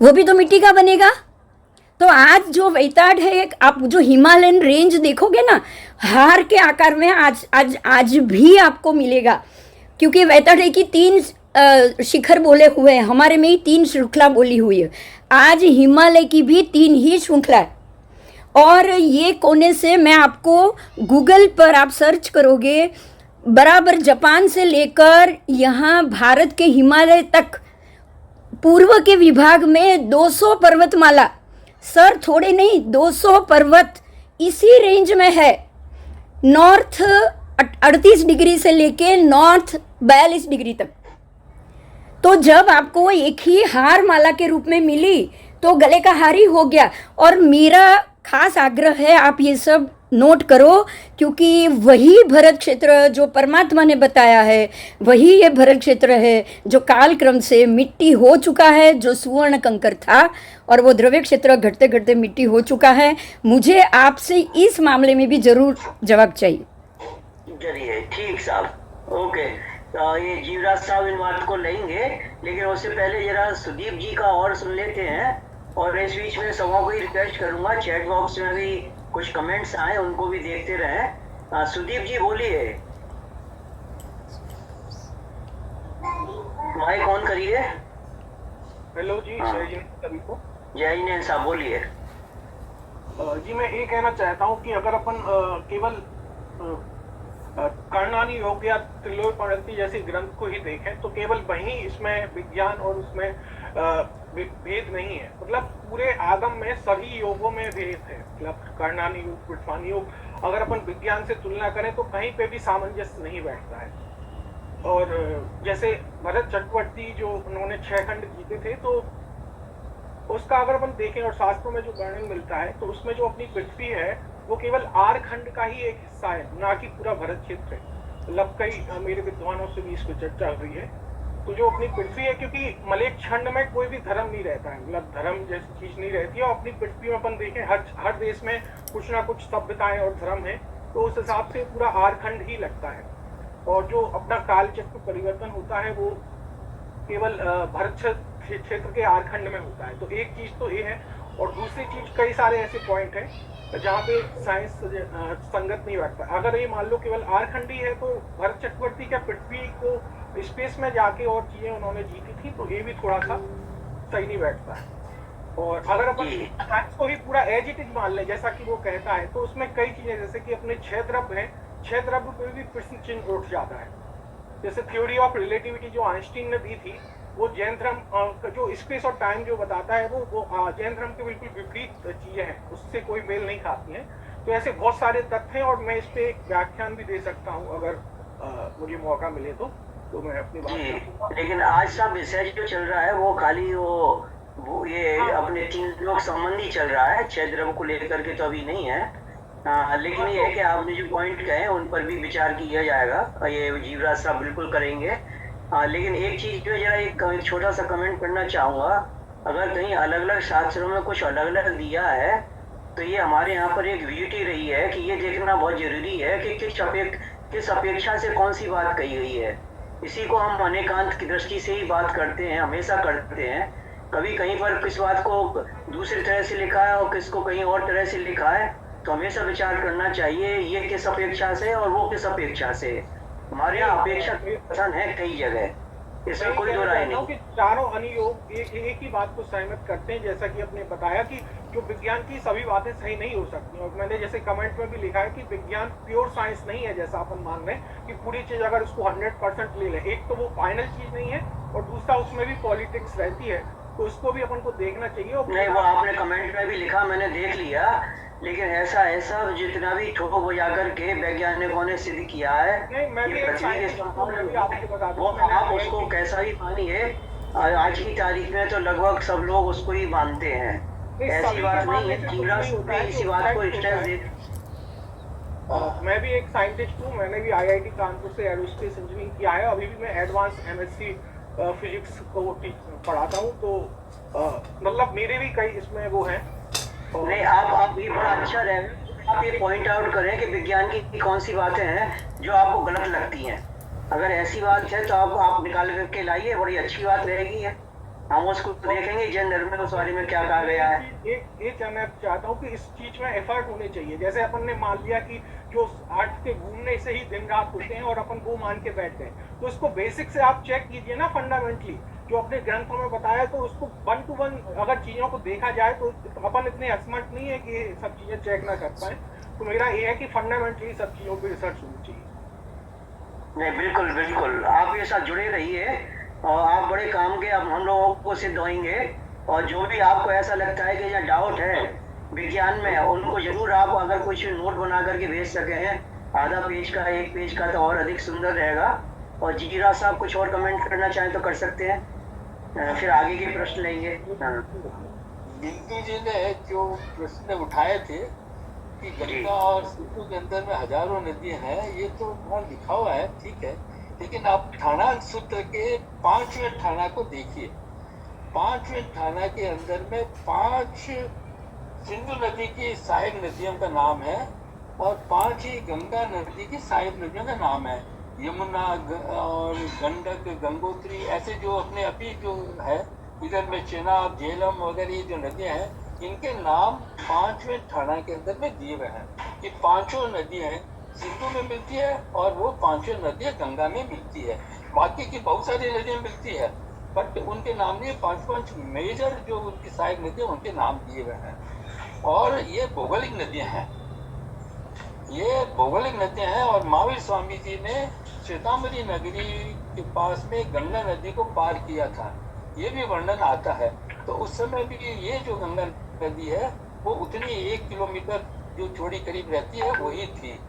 वो भी तो मिट्टी का बनेगा। तो आज जो वैताड़ है, आप जो हिमालयन रेंज देखोगे ना, हार के आकार में आज भी आपको मिलेगा, क्योंकि वैताड़ की 3 शिखर बोले हुए हैं, हमारे में ही 3 श्रृंखला बोली हुई है। आज हिमालय की भी 3 ही श्रृंखला है। और ये कोने से मैं आपको गूगल पर आप सर्च करोगे, बराबर जापान से लेकर यहाँ भारत के हिमालय तक पूर्व के विभाग में 200 पर्वतमाला, सर थोड़े नहीं 200 पर्वत इसी रेंज में है। नॉर्थ 38 डिग्री से लेके नॉर्थ 42 डिग्री तक। तो जब आपको एक ही हार माला के रूप में मिली तो गले का हार ही हो गया। और मेरा खास आग्रह है आप ये सब नोट करो, क्योंकि वही भरत क्षेत्र जो परमात्मा ने बताया है, वही ये भरत क्षेत्र है जो कालक्रम से मिट्टी हो चुका है, जो सुवर्ण कंकर था, और वो द्रव्य क्षेत्र घटते घटते मिट्टी हो चुका है। मुझे आपसे इस मामले में भी जरूर जवाब चाहिए। चलिए ठीक साहब, ओके। तो ये जीवराज साहब इन बात को लेंगे, लेकिन उससे पहले जरा सुदीप जी का और सुन लेते हैं। और इस बीच में सबों को ही रिक्वेस्ट करूंगा, चैट बॉक्स में भी कुछ कमेंट्स आए, उनको भी देखते रहें। सुदीप जी बोलिए, माइक ऑन करिए। हेलो जी, जय हिंद सभी को। जय हिंद साहब बोलिए। जी मैं ये कहना चाहता हूँ कि अगर अपन केवल कर्णानी योग या त्रिलोक प्रणति जैसे ग्रंथ को ही देखें तो केवल वही इसमें विज्ञान और उसमें भेद नहीं है। मतलब पूरे आगम में सभी योगों में भेद है। मतलब कर्णानी योग, पुष्पानी योग, अगर अपन विज्ञान से तुलना करें तो कहीं पे भी सामंजस्य नहीं बैठता है। और जैसे भरत चक्रवर्ती जो उन्होंने 6 खंड जीते थे, तो उसका अगर अपन देखें और शास्त्रों में जो वर्णन मिलता है तो उसमें जो अपनी पृथ्वी है वो केवल आर खंड का ही एक हिस्सा है, ना कि पूरा भरत क्षेत्र है। मतलब कई मेरे विद्वानों से भी इस पर चर्चा हुई है। तो जो अपनी पृथ्वी है, क्योंकि मलेच्छ खंड में कोई भी धर्म नहीं रहता है, मतलब धर्म जैसी चीज नहीं रहती है। और अपनी पृथ्वी में अपन देखें हर देश में कुछ ना कुछ सभ्यताएं और धर्म है, तो उस हिसाब से पूरा आर खंड ही लगता है। और जो अपना काल चक्र परिवर्तन होता है वो केवल भरत क्षेत्र के आर खंड में होता है। तो एक चीज तो ये है। और दूसरी चीज, कई सारे ऐसे पॉइंट हैं जहाँ पे साइंस संगत नहीं बैठता। अगर ये मान लो केवल आर खंडी है तो भरत चक्रवर्ती क्या पृथ्वी को स्पेस में जाके और चीजें उन्होंने जीती थी, तो ये भी थोड़ा सा सही नहीं बैठता है। और अगर अपन साइंस को ही पूरा एज इट इज मान ले जैसा कि वो कहता है, तो उसमें कई चीजें, जैसे कि अपने 6 द्रव्य हैं, 6 द्रव्य पे भी प्रश्न चिन्ह उठ जाता है। जैसे थ्योरी ऑफ रिलेटिविटी जो आइंस्टीन ने दी थी, वो जैन धर्म जो स्पेस और टाइम जो बताता है वो जैन धर्म के बिल्कुल विपरीत चीजें हैं, उससे कोई मेल नहीं खाती हैं। तो ऐसे बहुत सारे तथ्य हैं और मैं इस पे एक व्याख्यान भी दे सकता हूँ अगर मुझे मौका मिले तो मैं अपनी बात। लेकिन आज साहब विषय जो चल रहा है वो खाली वो ये अपने 3 लोग संबंधी चल रहा है, 6 द्रव्य को लेकर के तो अभी नहीं है। लेकिन ये है कि आपने जो पॉइंट कहे उन पर भी विचार किया जाएगा, ये जीवराज साहब बिल्कुल करेंगे। लेकिन एक चीज जो जरा एक छोटा सा कमेंट करना चाहूँगा, अगर कहीं अलग अलग शास्त्रों में कुछ अलग अलग दिया है किस अपेक्षा से कौन सी बात कही गई है। इसी को हम अनेकांत की दृष्टि से ही बात करते हैं, हमेशा करते हैं। कभी कहीं पर किस बात को दूसरी तरह से लिखा है और किसको कहीं और तरह से लिखा है, तो हमेशा विचार करना चाहिए ये किस अपेक्षा से और वो किस अपेक्षा से। हमारे यहाँ अपेक्षा पसंद है कई जगह, इसमें कोई दो राय नहीं। कि चारों अनुयोग एक ही बात को सहमत करते हैं, जैसा कि आपने बताया कि जो विज्ञान की सभी बातें सही नहीं हो सकती, और मैंने जैसे कमेंट में भी लिखा है कि विज्ञान प्योर साइंस नहीं है, जैसा अपन मान रहे हैं कि पूरी चीज अगर उसको 100% ले लें, एक तो वो फाइनल चीज नहीं है और दूसरा उसमें भी पॉलिटिक्स रहती है, तो उसको भी अपन को देखना चाहिए। और नहीं, वो आपने कमेंट में भी लिखा, मैंने देख लिया, लेकिन ऐसा जितना भी ठोक बजा करके वैज्ञानिकों ने सिद्ध किया है, ये पृथ्वी के संबंध वो आप उसको कैसा भी मानिए, आज की तारीख में तो लगभग सब लोग उसको ही मानते हैं। ऐसी बात नहीं है, जीवराज भी इसी बात को स्ट्रेस दे। मैं भी एक साइंटिस्ट हूँ, मैंने भी IIT कानपुर से एरोस्पेस इंजीनियरिंग किया है, अभी भी मैं एडवांस MSc फिजिक्स को पढ़ाता हूँ, तो मतलब मेरे भी कई इसमें वो हैं। नहीं, आप ये बड़ा अच्छा रहेगा, आप ये पॉइंट आउट करें कि विज्ञान की कौन सी बातें हैं जो आपको गलत लगती हैं। अगर ऐसी बात है तो आप निकाल करके लाइए, बड़ी अच्छी बात रहेगी है, हम उसको देखेंगे जनरल में उस बारे में क्या कहा गया है। एक मैं चाहता हूँ कि इस चीज में एफर्ट होने चाहिए। जैसे अपन ने मान लिया कि जो आर्ट के घूमने से ही दिन रात होते हैं और अपन वो मान के बैठते हैं, तो इसको बेसिक से आप चेक कीजिए ना, फंडामेंटली जो अपने ग्रंथों में बताया, तो उसको 1 to 1 अगर चीजों को देखा जाए तो अपन इतने असमर्थ नहीं है कि ये सब चीजें चेक ना कर पाए। तो मेरा ये है कि फंडामेंटली सब चीजों पर रिसर्च होनी चाहिए। नहीं, बिल्कुल बिल्कुल, आप ये साथ जुड़े रहिए और आप बड़े काम के अब हम लोगों को सिद्ध होंगे। और जो भी आपको ऐसा लगता है कि या डाउट है विज्ञान में, उनको जरूर आप अगर कुछ नोट बना करके भेज सके हैं, आधा पेज का 1 पेज का, तो और अधिक सुंदर रहेगा। और जीरा साहब कुछ और कमेंट करना चाहें तो कर सकते हैं, फिर आगे के प्रश्न लेंगे। बिंदु जी ने जो प्रश्न उठाए थे कि गंगा और सिंधु के अंदर में हजारों नदियां हैं, ये तो वहाँ लिखा हुआ है, ठीक है, लेकिन आप ठाणा सूत्र के 5वें ठाणा को देखिए। 5वें ठाणा के अंदर में 5 सिंधु नदी की सहायक नदियों का नाम है और 5 ही गंगा नदी की सहायक नदियों का नाम है। यमुना और गंडक, गंगोत्री, ऐसे जो अपने अभी जो है इधर में चेनाब, झेलम वगैरह ये जो नदियां हैं, इनके नाम 5वें ठाणा के अंदर में दिए हुए हैं। ये 5 नदियां सिंधु में मिलती है और वो 5 नदियां गंगा में मिलती है। बाकी की बहुत सारी नदियां मिलती है, बट उनके नाम नहीं, 5 मेजर जो उनकी सहायक नदियां उनके नाम दिए हुए हैं। और ये भौगोलिक नदियां हैं, ये भौगोलिक नदियां हैं। और महावीर स्वामी जी ने श्वेतांबरी नगरी के पास में गंगा नदी को पार किया था, ये भी वर्णन आता है। तो उस समय भी ये जो गंगा नदी है वो उतनी 1 किलोमीटर जो चौड़ी करीब रहती है वही थी।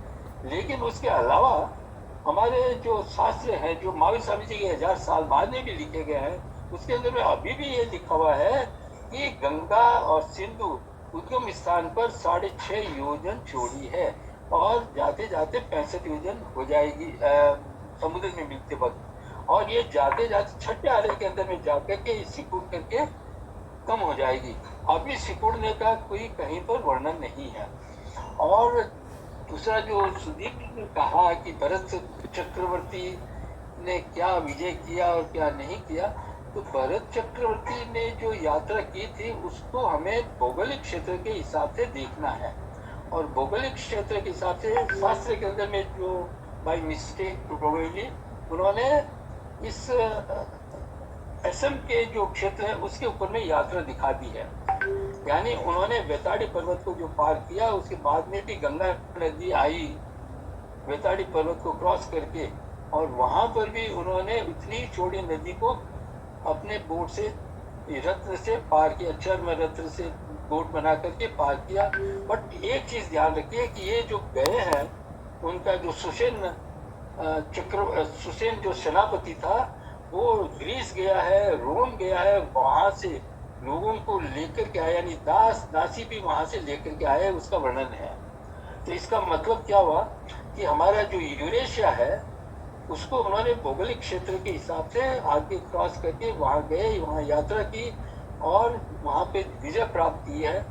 लेकिन उसके अलावा हमारे जो शास्त्र हैं, जो महावीर स्वामी जी के 1000 साल बाद में भी लिखे गए हैं, उसके अंदर में अभी भी ये लिखा हुआ है कि गंगा और सिंधु उद्गम स्थान पर 6.5 योजन चौड़ी है और जाते जाते 65 योजन हो जाएगी समुद्र में मिलते वक्त। और ये जाते जाते छठे आरे के अंदर में जाकर के सिकुड़ करके कम हो जाएगी। अभी सिकुड़ने का कोई कहीं पर वर्णन नहीं है। और दूसरा जो सुदीप ने कहा कि भरत चक्रवर्ती ने क्या विजय किया और क्या नहीं किया, तो भरत चक्रवर्ती ने जो यात्रा की थी उसको हमें भौगोलिक क्षेत्र के हिसाब से देखना है। और भौगोलिक क्षेत्र के हिसाब से शास्त्र के अंदर में जो बाय मिस्टेक प्रोबेबली उन्होंने इस असम के जो क्षेत्र है उसके ऊपर में यात्रा दिखा दी है। यानी उन्होंने वेताड़ी पर्वत को जो पार किया, उसके बाद में भी गंगा नदी आई वेताड़ी पर्वत को क्रॉस करके, और वहां पर भी उन्होंने उतनी चौड़ी नदी को अपने बोट से रत्न से पार किया, चर्म रत्न से बोट बना करके पार किया। बट एक चीज ध्यान रखिए कि ये जो गए हैं, उनका जो सुसेन जो सेनापति था वो ग्रीस गया है, रोम गया है, वहां से लोगों को लेकर के आया, यानी दासी भी वहां से लेकर के आए, उसका वर्णन है। तो इसका मतलब क्या हुआ कि हमारा जो यूरेशिया है उसको उन्होंने भौगोलिक क्षेत्र के हिसाब से आगे क्रॉस करके वहां गए, वहां यात्रा की और वहां पे विजय प्राप्त की है।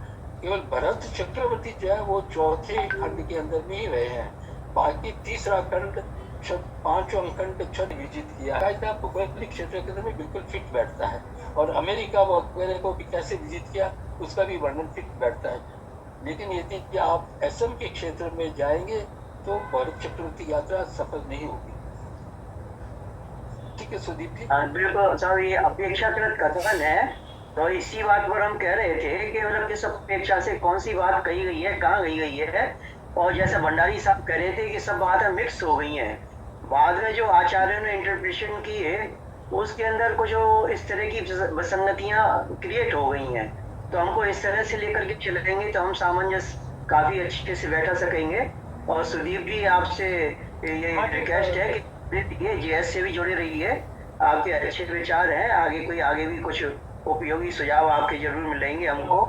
केवल भरत चक्रवर्ती जो है वो चौथे खंड के अंदर में ही रहे हैं। बाकी तीसरा खंड पांचवा खंड छठ विजिट किया है। भौगोलिक क्षेत्र के अंदर में बिल्कुल फिट बैठता है, और अमेरिका वगैरह को भी कैसे विजिट किया उसका भी वर्णन फिट बैठता है। लेकिन यदि कि आप असम के क्षेत्र में जाएंगे तो भरत चक्रवर्ती यात्रा सफल नहीं होगी। ठीक है सुदीप जी। बिल्कुल साहब, ये अपेक्षाकृत कथन है, तो इसी बात पर हम कह रहे थे कि मतलब किस अपेक्षा से कौन सी बात कही गई है, कहाँ कही गई है। और जैसे भंडारी साहब कह रहे थे कि सब बातें मिक्स हो गई हैं, बाद में जो आचार्यों ने इंटरप्रिटेशन की है उसके अंदर कुछ इस तरह की विसंगतियां क्रिएट हो गई हैं। तो हमको इस तरह से लेकर के चलेंगे तो हम सामंजस्य काफी अच्छे से बैठा सकेंगे। और सुदीप जी, आपसे ये रिक्वेस्ट है कि ये जेएस से भी जुड़े रहिए, आपके अच्छे विचार हैं, आगे भी कुछ उपयोगी सुझाव आपके जरूर मिलेंगे हमको।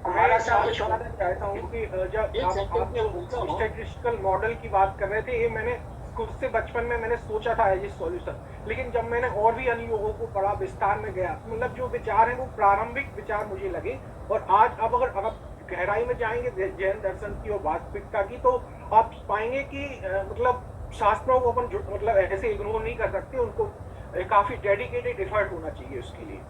हमारा साथ कुछ बताना चाहता हूँ कि जब आप स्टैटिस्टिकल मॉडल की बात कर रहे थे, ये मैंने खुद से बचपन में मैंने सोचा था एज ए सॉल्यूशन, लेकिन जब मैंने और भी अन्य लोगों को पढ़ा, विस्तार में गया, मतलब जो विचार हैं वो प्रारंभिक विचार मुझे लगे। और आज अब अगर आप गहराई में जाएंगे जैन दर्शन की और वास्तविकता की, तो आप पाएंगे कि मतलब शास्त्रों को अपन मतलब ऐसे इग्नोर नहीं कर सकते, उनको काफी डेडिकेटेड एफर्ट होना चाहिए उसके लिए।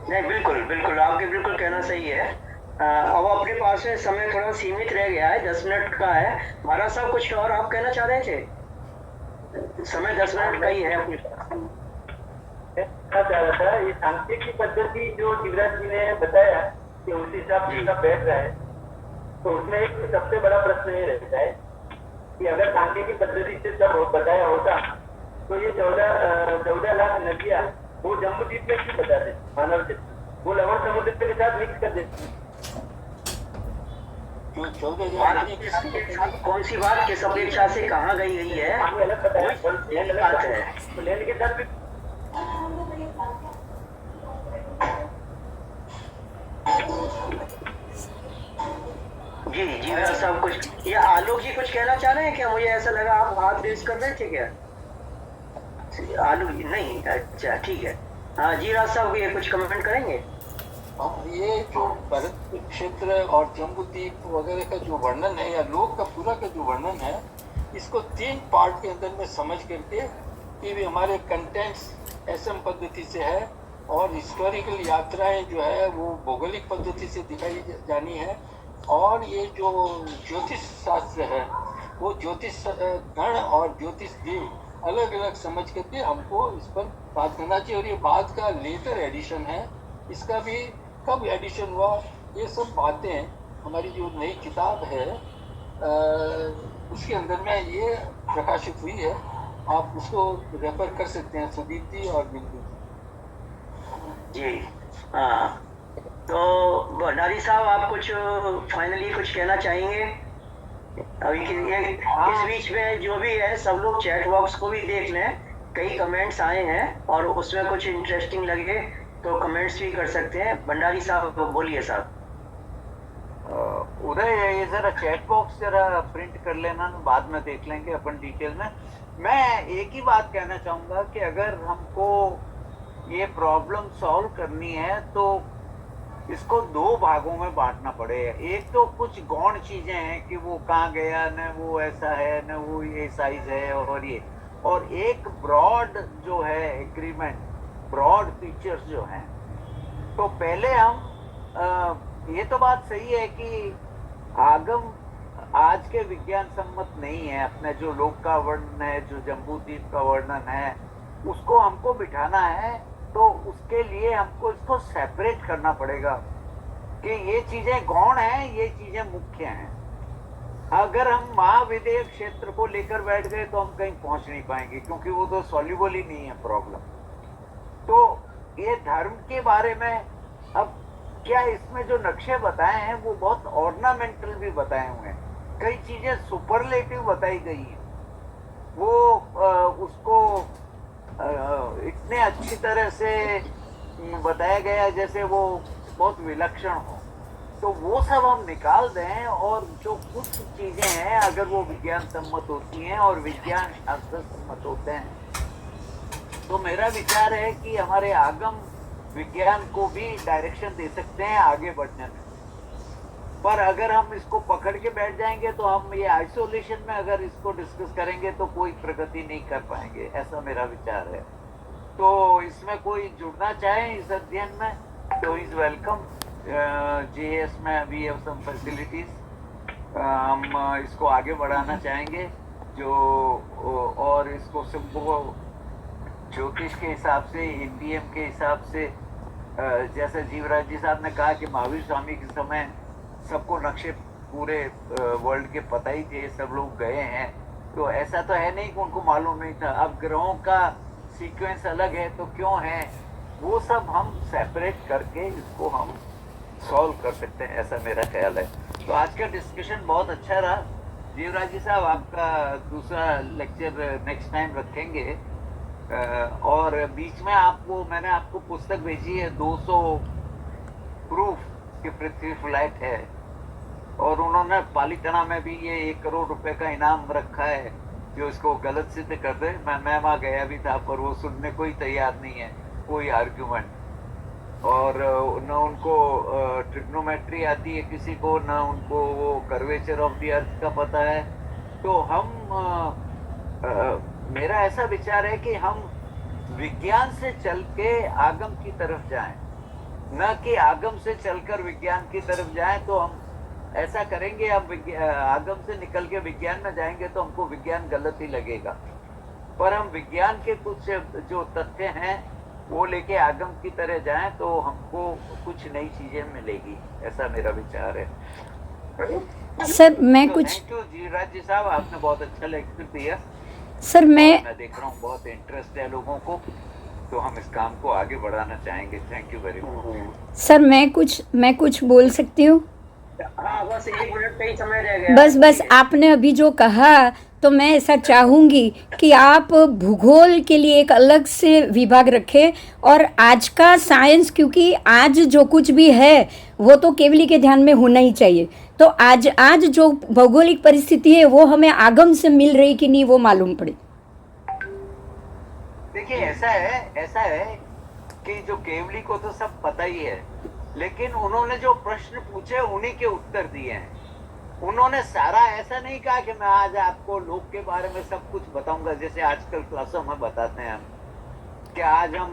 नहीं, बिल्कुल बिल्कुल, आपके बिल्कुल कहना सही है। अब अपने पास में समय थोड़ा सीमित रह गया है, 10 मिनट का है। महाराज साहब, कुछ और आप कहना चाह रहे थे? समय 10 मिनट का ही है। चाह रहा था, ये सांख्यिकी पद्धति जो शिवराज जी ने बताया कि उस हिसाब से सब बैठ रहा है, तो उसमें एक सबसे बड़ा प्रश्न ये रहता है कि अगर सांख्यिकी पद्धति से सब बताया होता तो ये 14 लाख नदियां वो जम्बूद्वीप में क्यों बताते मानव से, वो लवण समुद्र के साथ मिक्स कर देते। कौन सी बात किस अपेक्षा से कहाँ गई है, अलग बात है, तो लैंड के साथ भी जी साहब कुछ, या आलोक जी कुछ कहना चाह रहे हैं क्या? मुझे ऐसा लगा आप हाथ रेज कर रहे थे क्या? आलोक जी नहीं, अच्छा ठीक है। हाँ जी, राज साहब ये कुछ कमेंट करेंगे? ये जो भरत क्षेत्र और जम्बूद्वीप वगैरह का जो वर्णन है, या लोक का पूरा का जो वर्णन है, इसको 3 पार्ट के अंदर में समझ करके कि भी हमारे कंटेंट्स असम पद्धति से है, और हिस्टोरिकल यात्राएं जो है वो भौगोलिक पद्धति से दिखाई जानी है, और ये जो ज्योतिष शास्त्र है वो ज्योतिष गण और ज्योतिष देव अलग अलग समझ करके हमको इस पर बात करना चाहिए। और ये बात का लेटर एडिशन है, इसका भी कब एडिशन हुआ, ये सब बातें हमारी जो नई किताब है उसके अंदर में ये प्रकाशित हुई है। आप उसको रेफर कर सकते हैं, सुदीप जी और बिंदु जी। हाँ, तो भंडारी साहब आप कुछ फाइनली कुछ कहना चाहेंगे? अभी इस बीच में जो भी है सब लोग चैट बॉक्स को भी देख लें, कई कमेंट्स आए हैं और उसमें कुछ इंटरेस्टिंग लगे तो कमेंट्स भी कर सकते हैं। भंडारी साहब बोलिए साहब। उदय, ये जरा चैट बॉक्स जरा प्रिंट कर लेना, बाद में देख लेंगे अपन डिटेल में। मैं एक ही बात कहना चाहूँगा कि अगर हमको ये प्रॉब्लम सॉल्व करनी है तो इसको 2 भागों में बांटना पड़ेगा। एक तो कुछ गौण चीजें हैं कि वो कहाँ गया, न वो ऐसा है, न वो ये साइज है, और एक ब्रॉड जो है एग्रीमेंट, ब्रॉड फीचर्स जो हैं। तो पहले हम ये तो बात सही है कि आगम आज के विज्ञान सम्मत नहीं है। अपने जो लोक का वर्णन है, जो जम्बूद्वीप का वर्णन है, उसको हमको बिठाना है, तो उसके लिए हमको इसको सेपरेट करना पड़ेगा कि ये चीजें गौण हैं, ये चीजें मुख्य हैं। अगर हम महाविदेय क्षेत्र को लेकर बैठ गए तो हम कहीं पहुंच नहीं पाएंगे, क्योंकि वो तो सॉल्यूबल ही नहीं है प्रॉब्लम। तो ये धर्म के बारे में अब क्या इसमें जो नक्शे बताए हैं वो बहुत ऑर्नामेंटल भी बताए हुए हैं, कई चीजें सुपरलेटिव बताई गई हैं, वो उसको इतने अच्छी तरह से बताया गया जैसे वो बहुत विलक्षण हो। तो वो सब हम निकाल दें, और जो कुछ चीजें हैं अगर वो विज्ञान सम्मत होती हैं और विज्ञान शास्त्र सम्मत होते हैं, तो मेरा विचार है कि हमारे आगम विज्ञान को भी डायरेक्शन दे सकते हैं आगे बढ़ने में। पर अगर हम इसको पकड़ के बैठ जाएंगे तो हम ये आइसोलेशन में अगर इसको डिस्कस करेंगे तो कोई प्रगति नहीं कर पाएंगे, ऐसा मेरा विचार है। तो इसमें कोई जुड़ना चाहे इस अध्ययन में तो इज वेलकम। JS में वी हैव सम फैसिलिटीज, हम इसको आगे बढ़ाना चाहेंगे जो, और इसको सबको ज्योतिष के हिसाब से, इंडियम के हिसाब से, जैसे जीवराज जी साहब ने कहा कि महावीर स्वामी के समय सबको नक्शे पूरे वर्ल्ड के पता ही थे, सब लोग गए हैं, तो ऐसा तो है नहीं कि उनको मालूम नहीं था। अब ग्रहों का सीक्वेंस अलग है तो क्यों है, वो सब हम सेपरेट करके इसको हम सॉल्व कर सकते हैं, ऐसा मेरा ख्याल है। तो आज का डिस्कशन बहुत अच्छा रहा। जीवराज जी साहब आपका दूसरा लेक्चर नेक्स्ट टाइम रखेंगे, और बीच में आपको मैंने आपको पुस्तक भेजी है 200 प्रूफ कि पृथ्वी फ्लैट है, और उन्होंने पालितना में भी ये 1 करोड़ रुपए का इनाम रखा है जो इसको गलत सिद्ध कर दे। मैं वहाँ गया भी था पर वो सुनने को ही तैयार नहीं है कोई आर्ग्यूमेंट, और न उनको ट्रिग्नोमेट्री आती है किसी को, न उनको वो कर्वेचर ऑफ द अर्थ का पता है। तो हम मेरा ऐसा विचार है कि हम विज्ञान से चल के आगम की तरफ जाएं, न कि आगम से चलकर विज्ञान की तरफ जाएं। तो हम ऐसा करेंगे, हम आगम से निकल के विज्ञान में जाएंगे तो हमको विज्ञान गलत ही लगेगा, पर हम विज्ञान के कुछ जो तथ्य हैं वो लेके आगम की तरह जाएं तो हमको कुछ नई चीजें मिलेगी, ऐसा मेरा विचार है। सर मैं कुछ, थैंक यू जीवराज जी साहब, आपने बहुत अच्छा लेक्चर दिया। सर मैं देख रहा हूँ बहुत इंटरेस्ट है लोगों को, तो हम इस काम को आगे बढ़ाना चाहेंगे। Thank you very much. Sir मैं कुछ बोल सकती हूँ? हाँ, बस 1 मिनट का ही समय रह गया। बस आपने अभी जो कहा तो मैं ऐसा चाहूँगी कि आप भूगोल के लिए एक अलग से विभाग रखें, और आज का साइंस, क्योंकि आज जो कुछ भी है वो तो केवली के ध्यान में होना ही चाहिए। तो आज जो भौगोलिक परिस्थिति है वो हमें आगम से मिल रही कि नहीं वो मालूम पड़े। देखिए ऐसा है कि जो केवली को तो सब पता ही है, लेकिन उन्होंने जो प्रश्न पूछे उन्हीं के उत्तर दिए हैं। उन्होंने सारा ऐसा नहीं कहा कि मैं आज आपको लोक के बारे में सब कुछ बताऊंगा, जैसे आजकल क्लासों में बताते हैं हम कि आज हम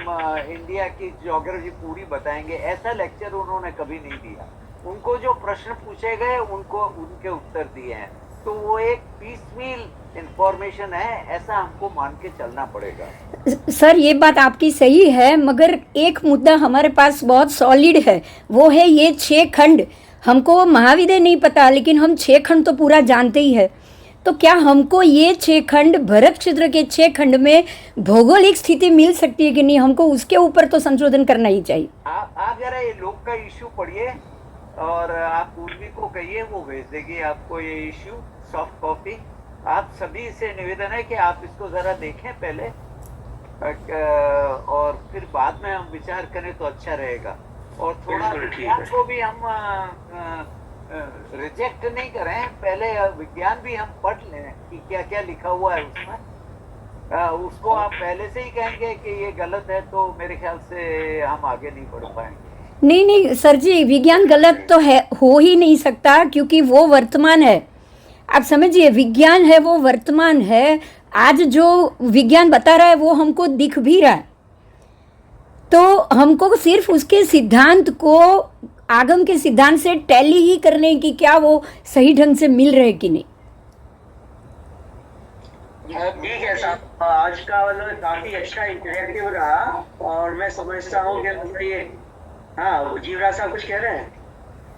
इंडिया की ज्योग्राफी पूरी बताएंगे। ऐसा लेक्चर उन्होंने कभी नहीं दिया। उनको जो प्रश्न पूछे गए उनको उनके उत्तर दिए हैं, तो वो एक पीसफुल इंफॉर्मेशन है, ऐसा हमको मान के चलना पड़ेगा। सर ये बात आपकी सही है, मगर एक मुद्दा हमारे पास बहुत सॉलिड है, वो है ये 6 खंड। हमको महाविद्य नहीं पता, लेकिन हम 6 खंड तो पूरा जानते ही है। तो क्या हमको ये 6 खंड, भरत क्षेत्र के 6 खंड में भौगोलिक स्थिति मिल सकती है कि नहीं, हमको उसके ऊपर तो संशोधन करना ही चाहिए। आप जरा ये लोक का इश्यू पढ़िए और आप पूर्वी को कहिए, वो भेज देगी आपको ये इश्यू सॉफ्ट कॉपी। आप सभी से निवेदन है कि आप इसको जरा देखें पहले, और फिर बाद में हम विचार करें तो अच्छा रहेगा। और थोड़ा विज्ञान को भी हम रिजेक्ट नहीं करें, पहले विज्ञान भी हम पढ़ लें कि क्या क्या लिखा हुआ है उसमें। उसको आप पहले से ही कहेंगे कि ये गलत है तो मेरे ख्याल से हम आगे नहीं बढ़ पाएंगे। नहीं सर जी, विज्ञान गलत तो है, हो ही नहीं सकता, क्योंकि वो वर्तमान है। आप समझिए, विज्ञान है वो वर्तमान है। आज जो विज्ञान बता रहा है वो हमको दिख भी रहा है, तो हमको सिर्फ उसके सिद्धांत को आगम के सिद्धांत से टैली ही करने की, क्या वो सही ढंग से मिल रहे कि नहीं। ठीक है साहब, आज का मतलब काफी अच्छा इंटरेक्टिव रहा, और मैं समझता हूँ कि मतलब ये, हाँ जीवराज साहब कुछ कह रहे हैं?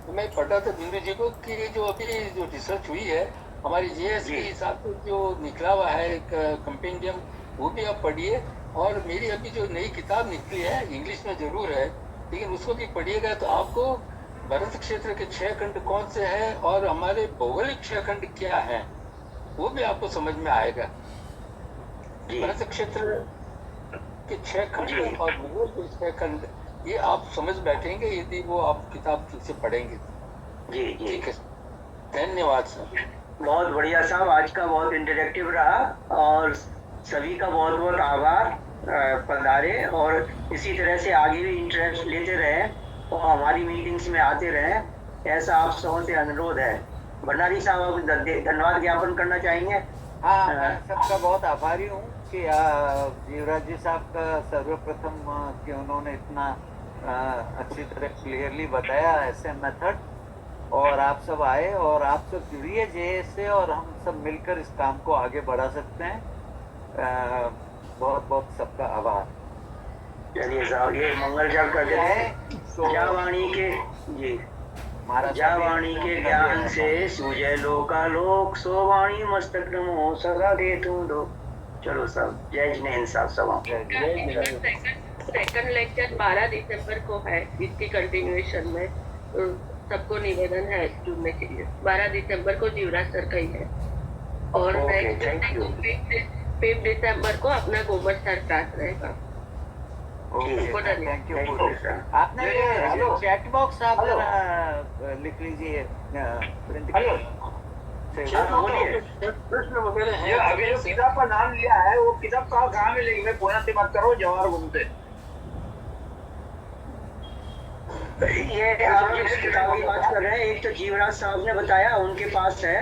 मैं पढ़ा था दिनू जी को कि जो अभी जो रिसर्च हुई है हमारी JS के हिसाब से जो निकला हुआ है एक कंपेंडियम, वो भी आप पढ़िए। और मेरी अभी जो नई किताब निकली है, इंग्लिश में जरूर है लेकिन उसको भी पढ़िएगा तो आपको भरत क्षेत्र के 6 खंड कौन से हैं और हमारे भौगोलिक 6 खंड क्या है वो भी आपको समझ में आएगा। भरत क्षेत्र के 6 खंड और भूगोल के 6 खंड, ये आप समझ बैठेंगे यदि वो आप किताब ठीक से पढ़ेंगे। जी ठीक है, धन्यवाद सर। बहुत बढ़िया साहब, आज का बहुत इंटरेक्टिव रहा, और सभी का बहुत बहुत आभार पधारे, और इसी तरह से आगे भी इंटरेस्ट लेते रहे और हमारी मीटिंग्स में आते रहे। ऐसा आप सबों से अनुरोध है। भंडारी साहब आप धन्यवाद ज्ञापन करना चाहेंगे? हाँ, मैं सबका बहुत आभारी हूँ कि जीवराज जी साहब का सर्वप्रथम कि उन्होंने इतना अच्छी तरह क्लियरली बताया ऐसे मेथड, और आप सब आए और आप सब जुड़िए जे से, और हम सब मिलकर इस काम को आगे बढ़ा सकते हैं। बहुत बहुत सबका आभार। चलिए साहब, ये मंगल जप कर देते हैं। जावाणी के जी जावाणी के ज्ञान से सूझे लोकालोक, सो वाणी मस्तक नमो सदा दे तुम दो। चलो साहब, जय जिनेन्द्र साहब सब। सेकंड लेक्चर 12 दिसंबर को है, इसकी कंटिन्यूएशन में तो सबको निवेदन है जुड़ने के लिए। 12 दिसंबर को जीवराज सर का ही है, और नेक्स्ट 5 दिसंबर को अपना गोबर सर क्लास रहेगा। Thank you. आपने ये चैट बॉक्स आप जरा लिख लीजिए, प्रिंट प्रश्न वगैरह है। अभी जो किताब का नाम लिया है वो किताब कहाँ मिलेगी? मैं पुणे से बात कर रहा हूँ, जवाहर घूमते। ये आप जिस किताब की बात कर रहे हैं, एक तो जीवराज साहब ने बताया उनके पास है,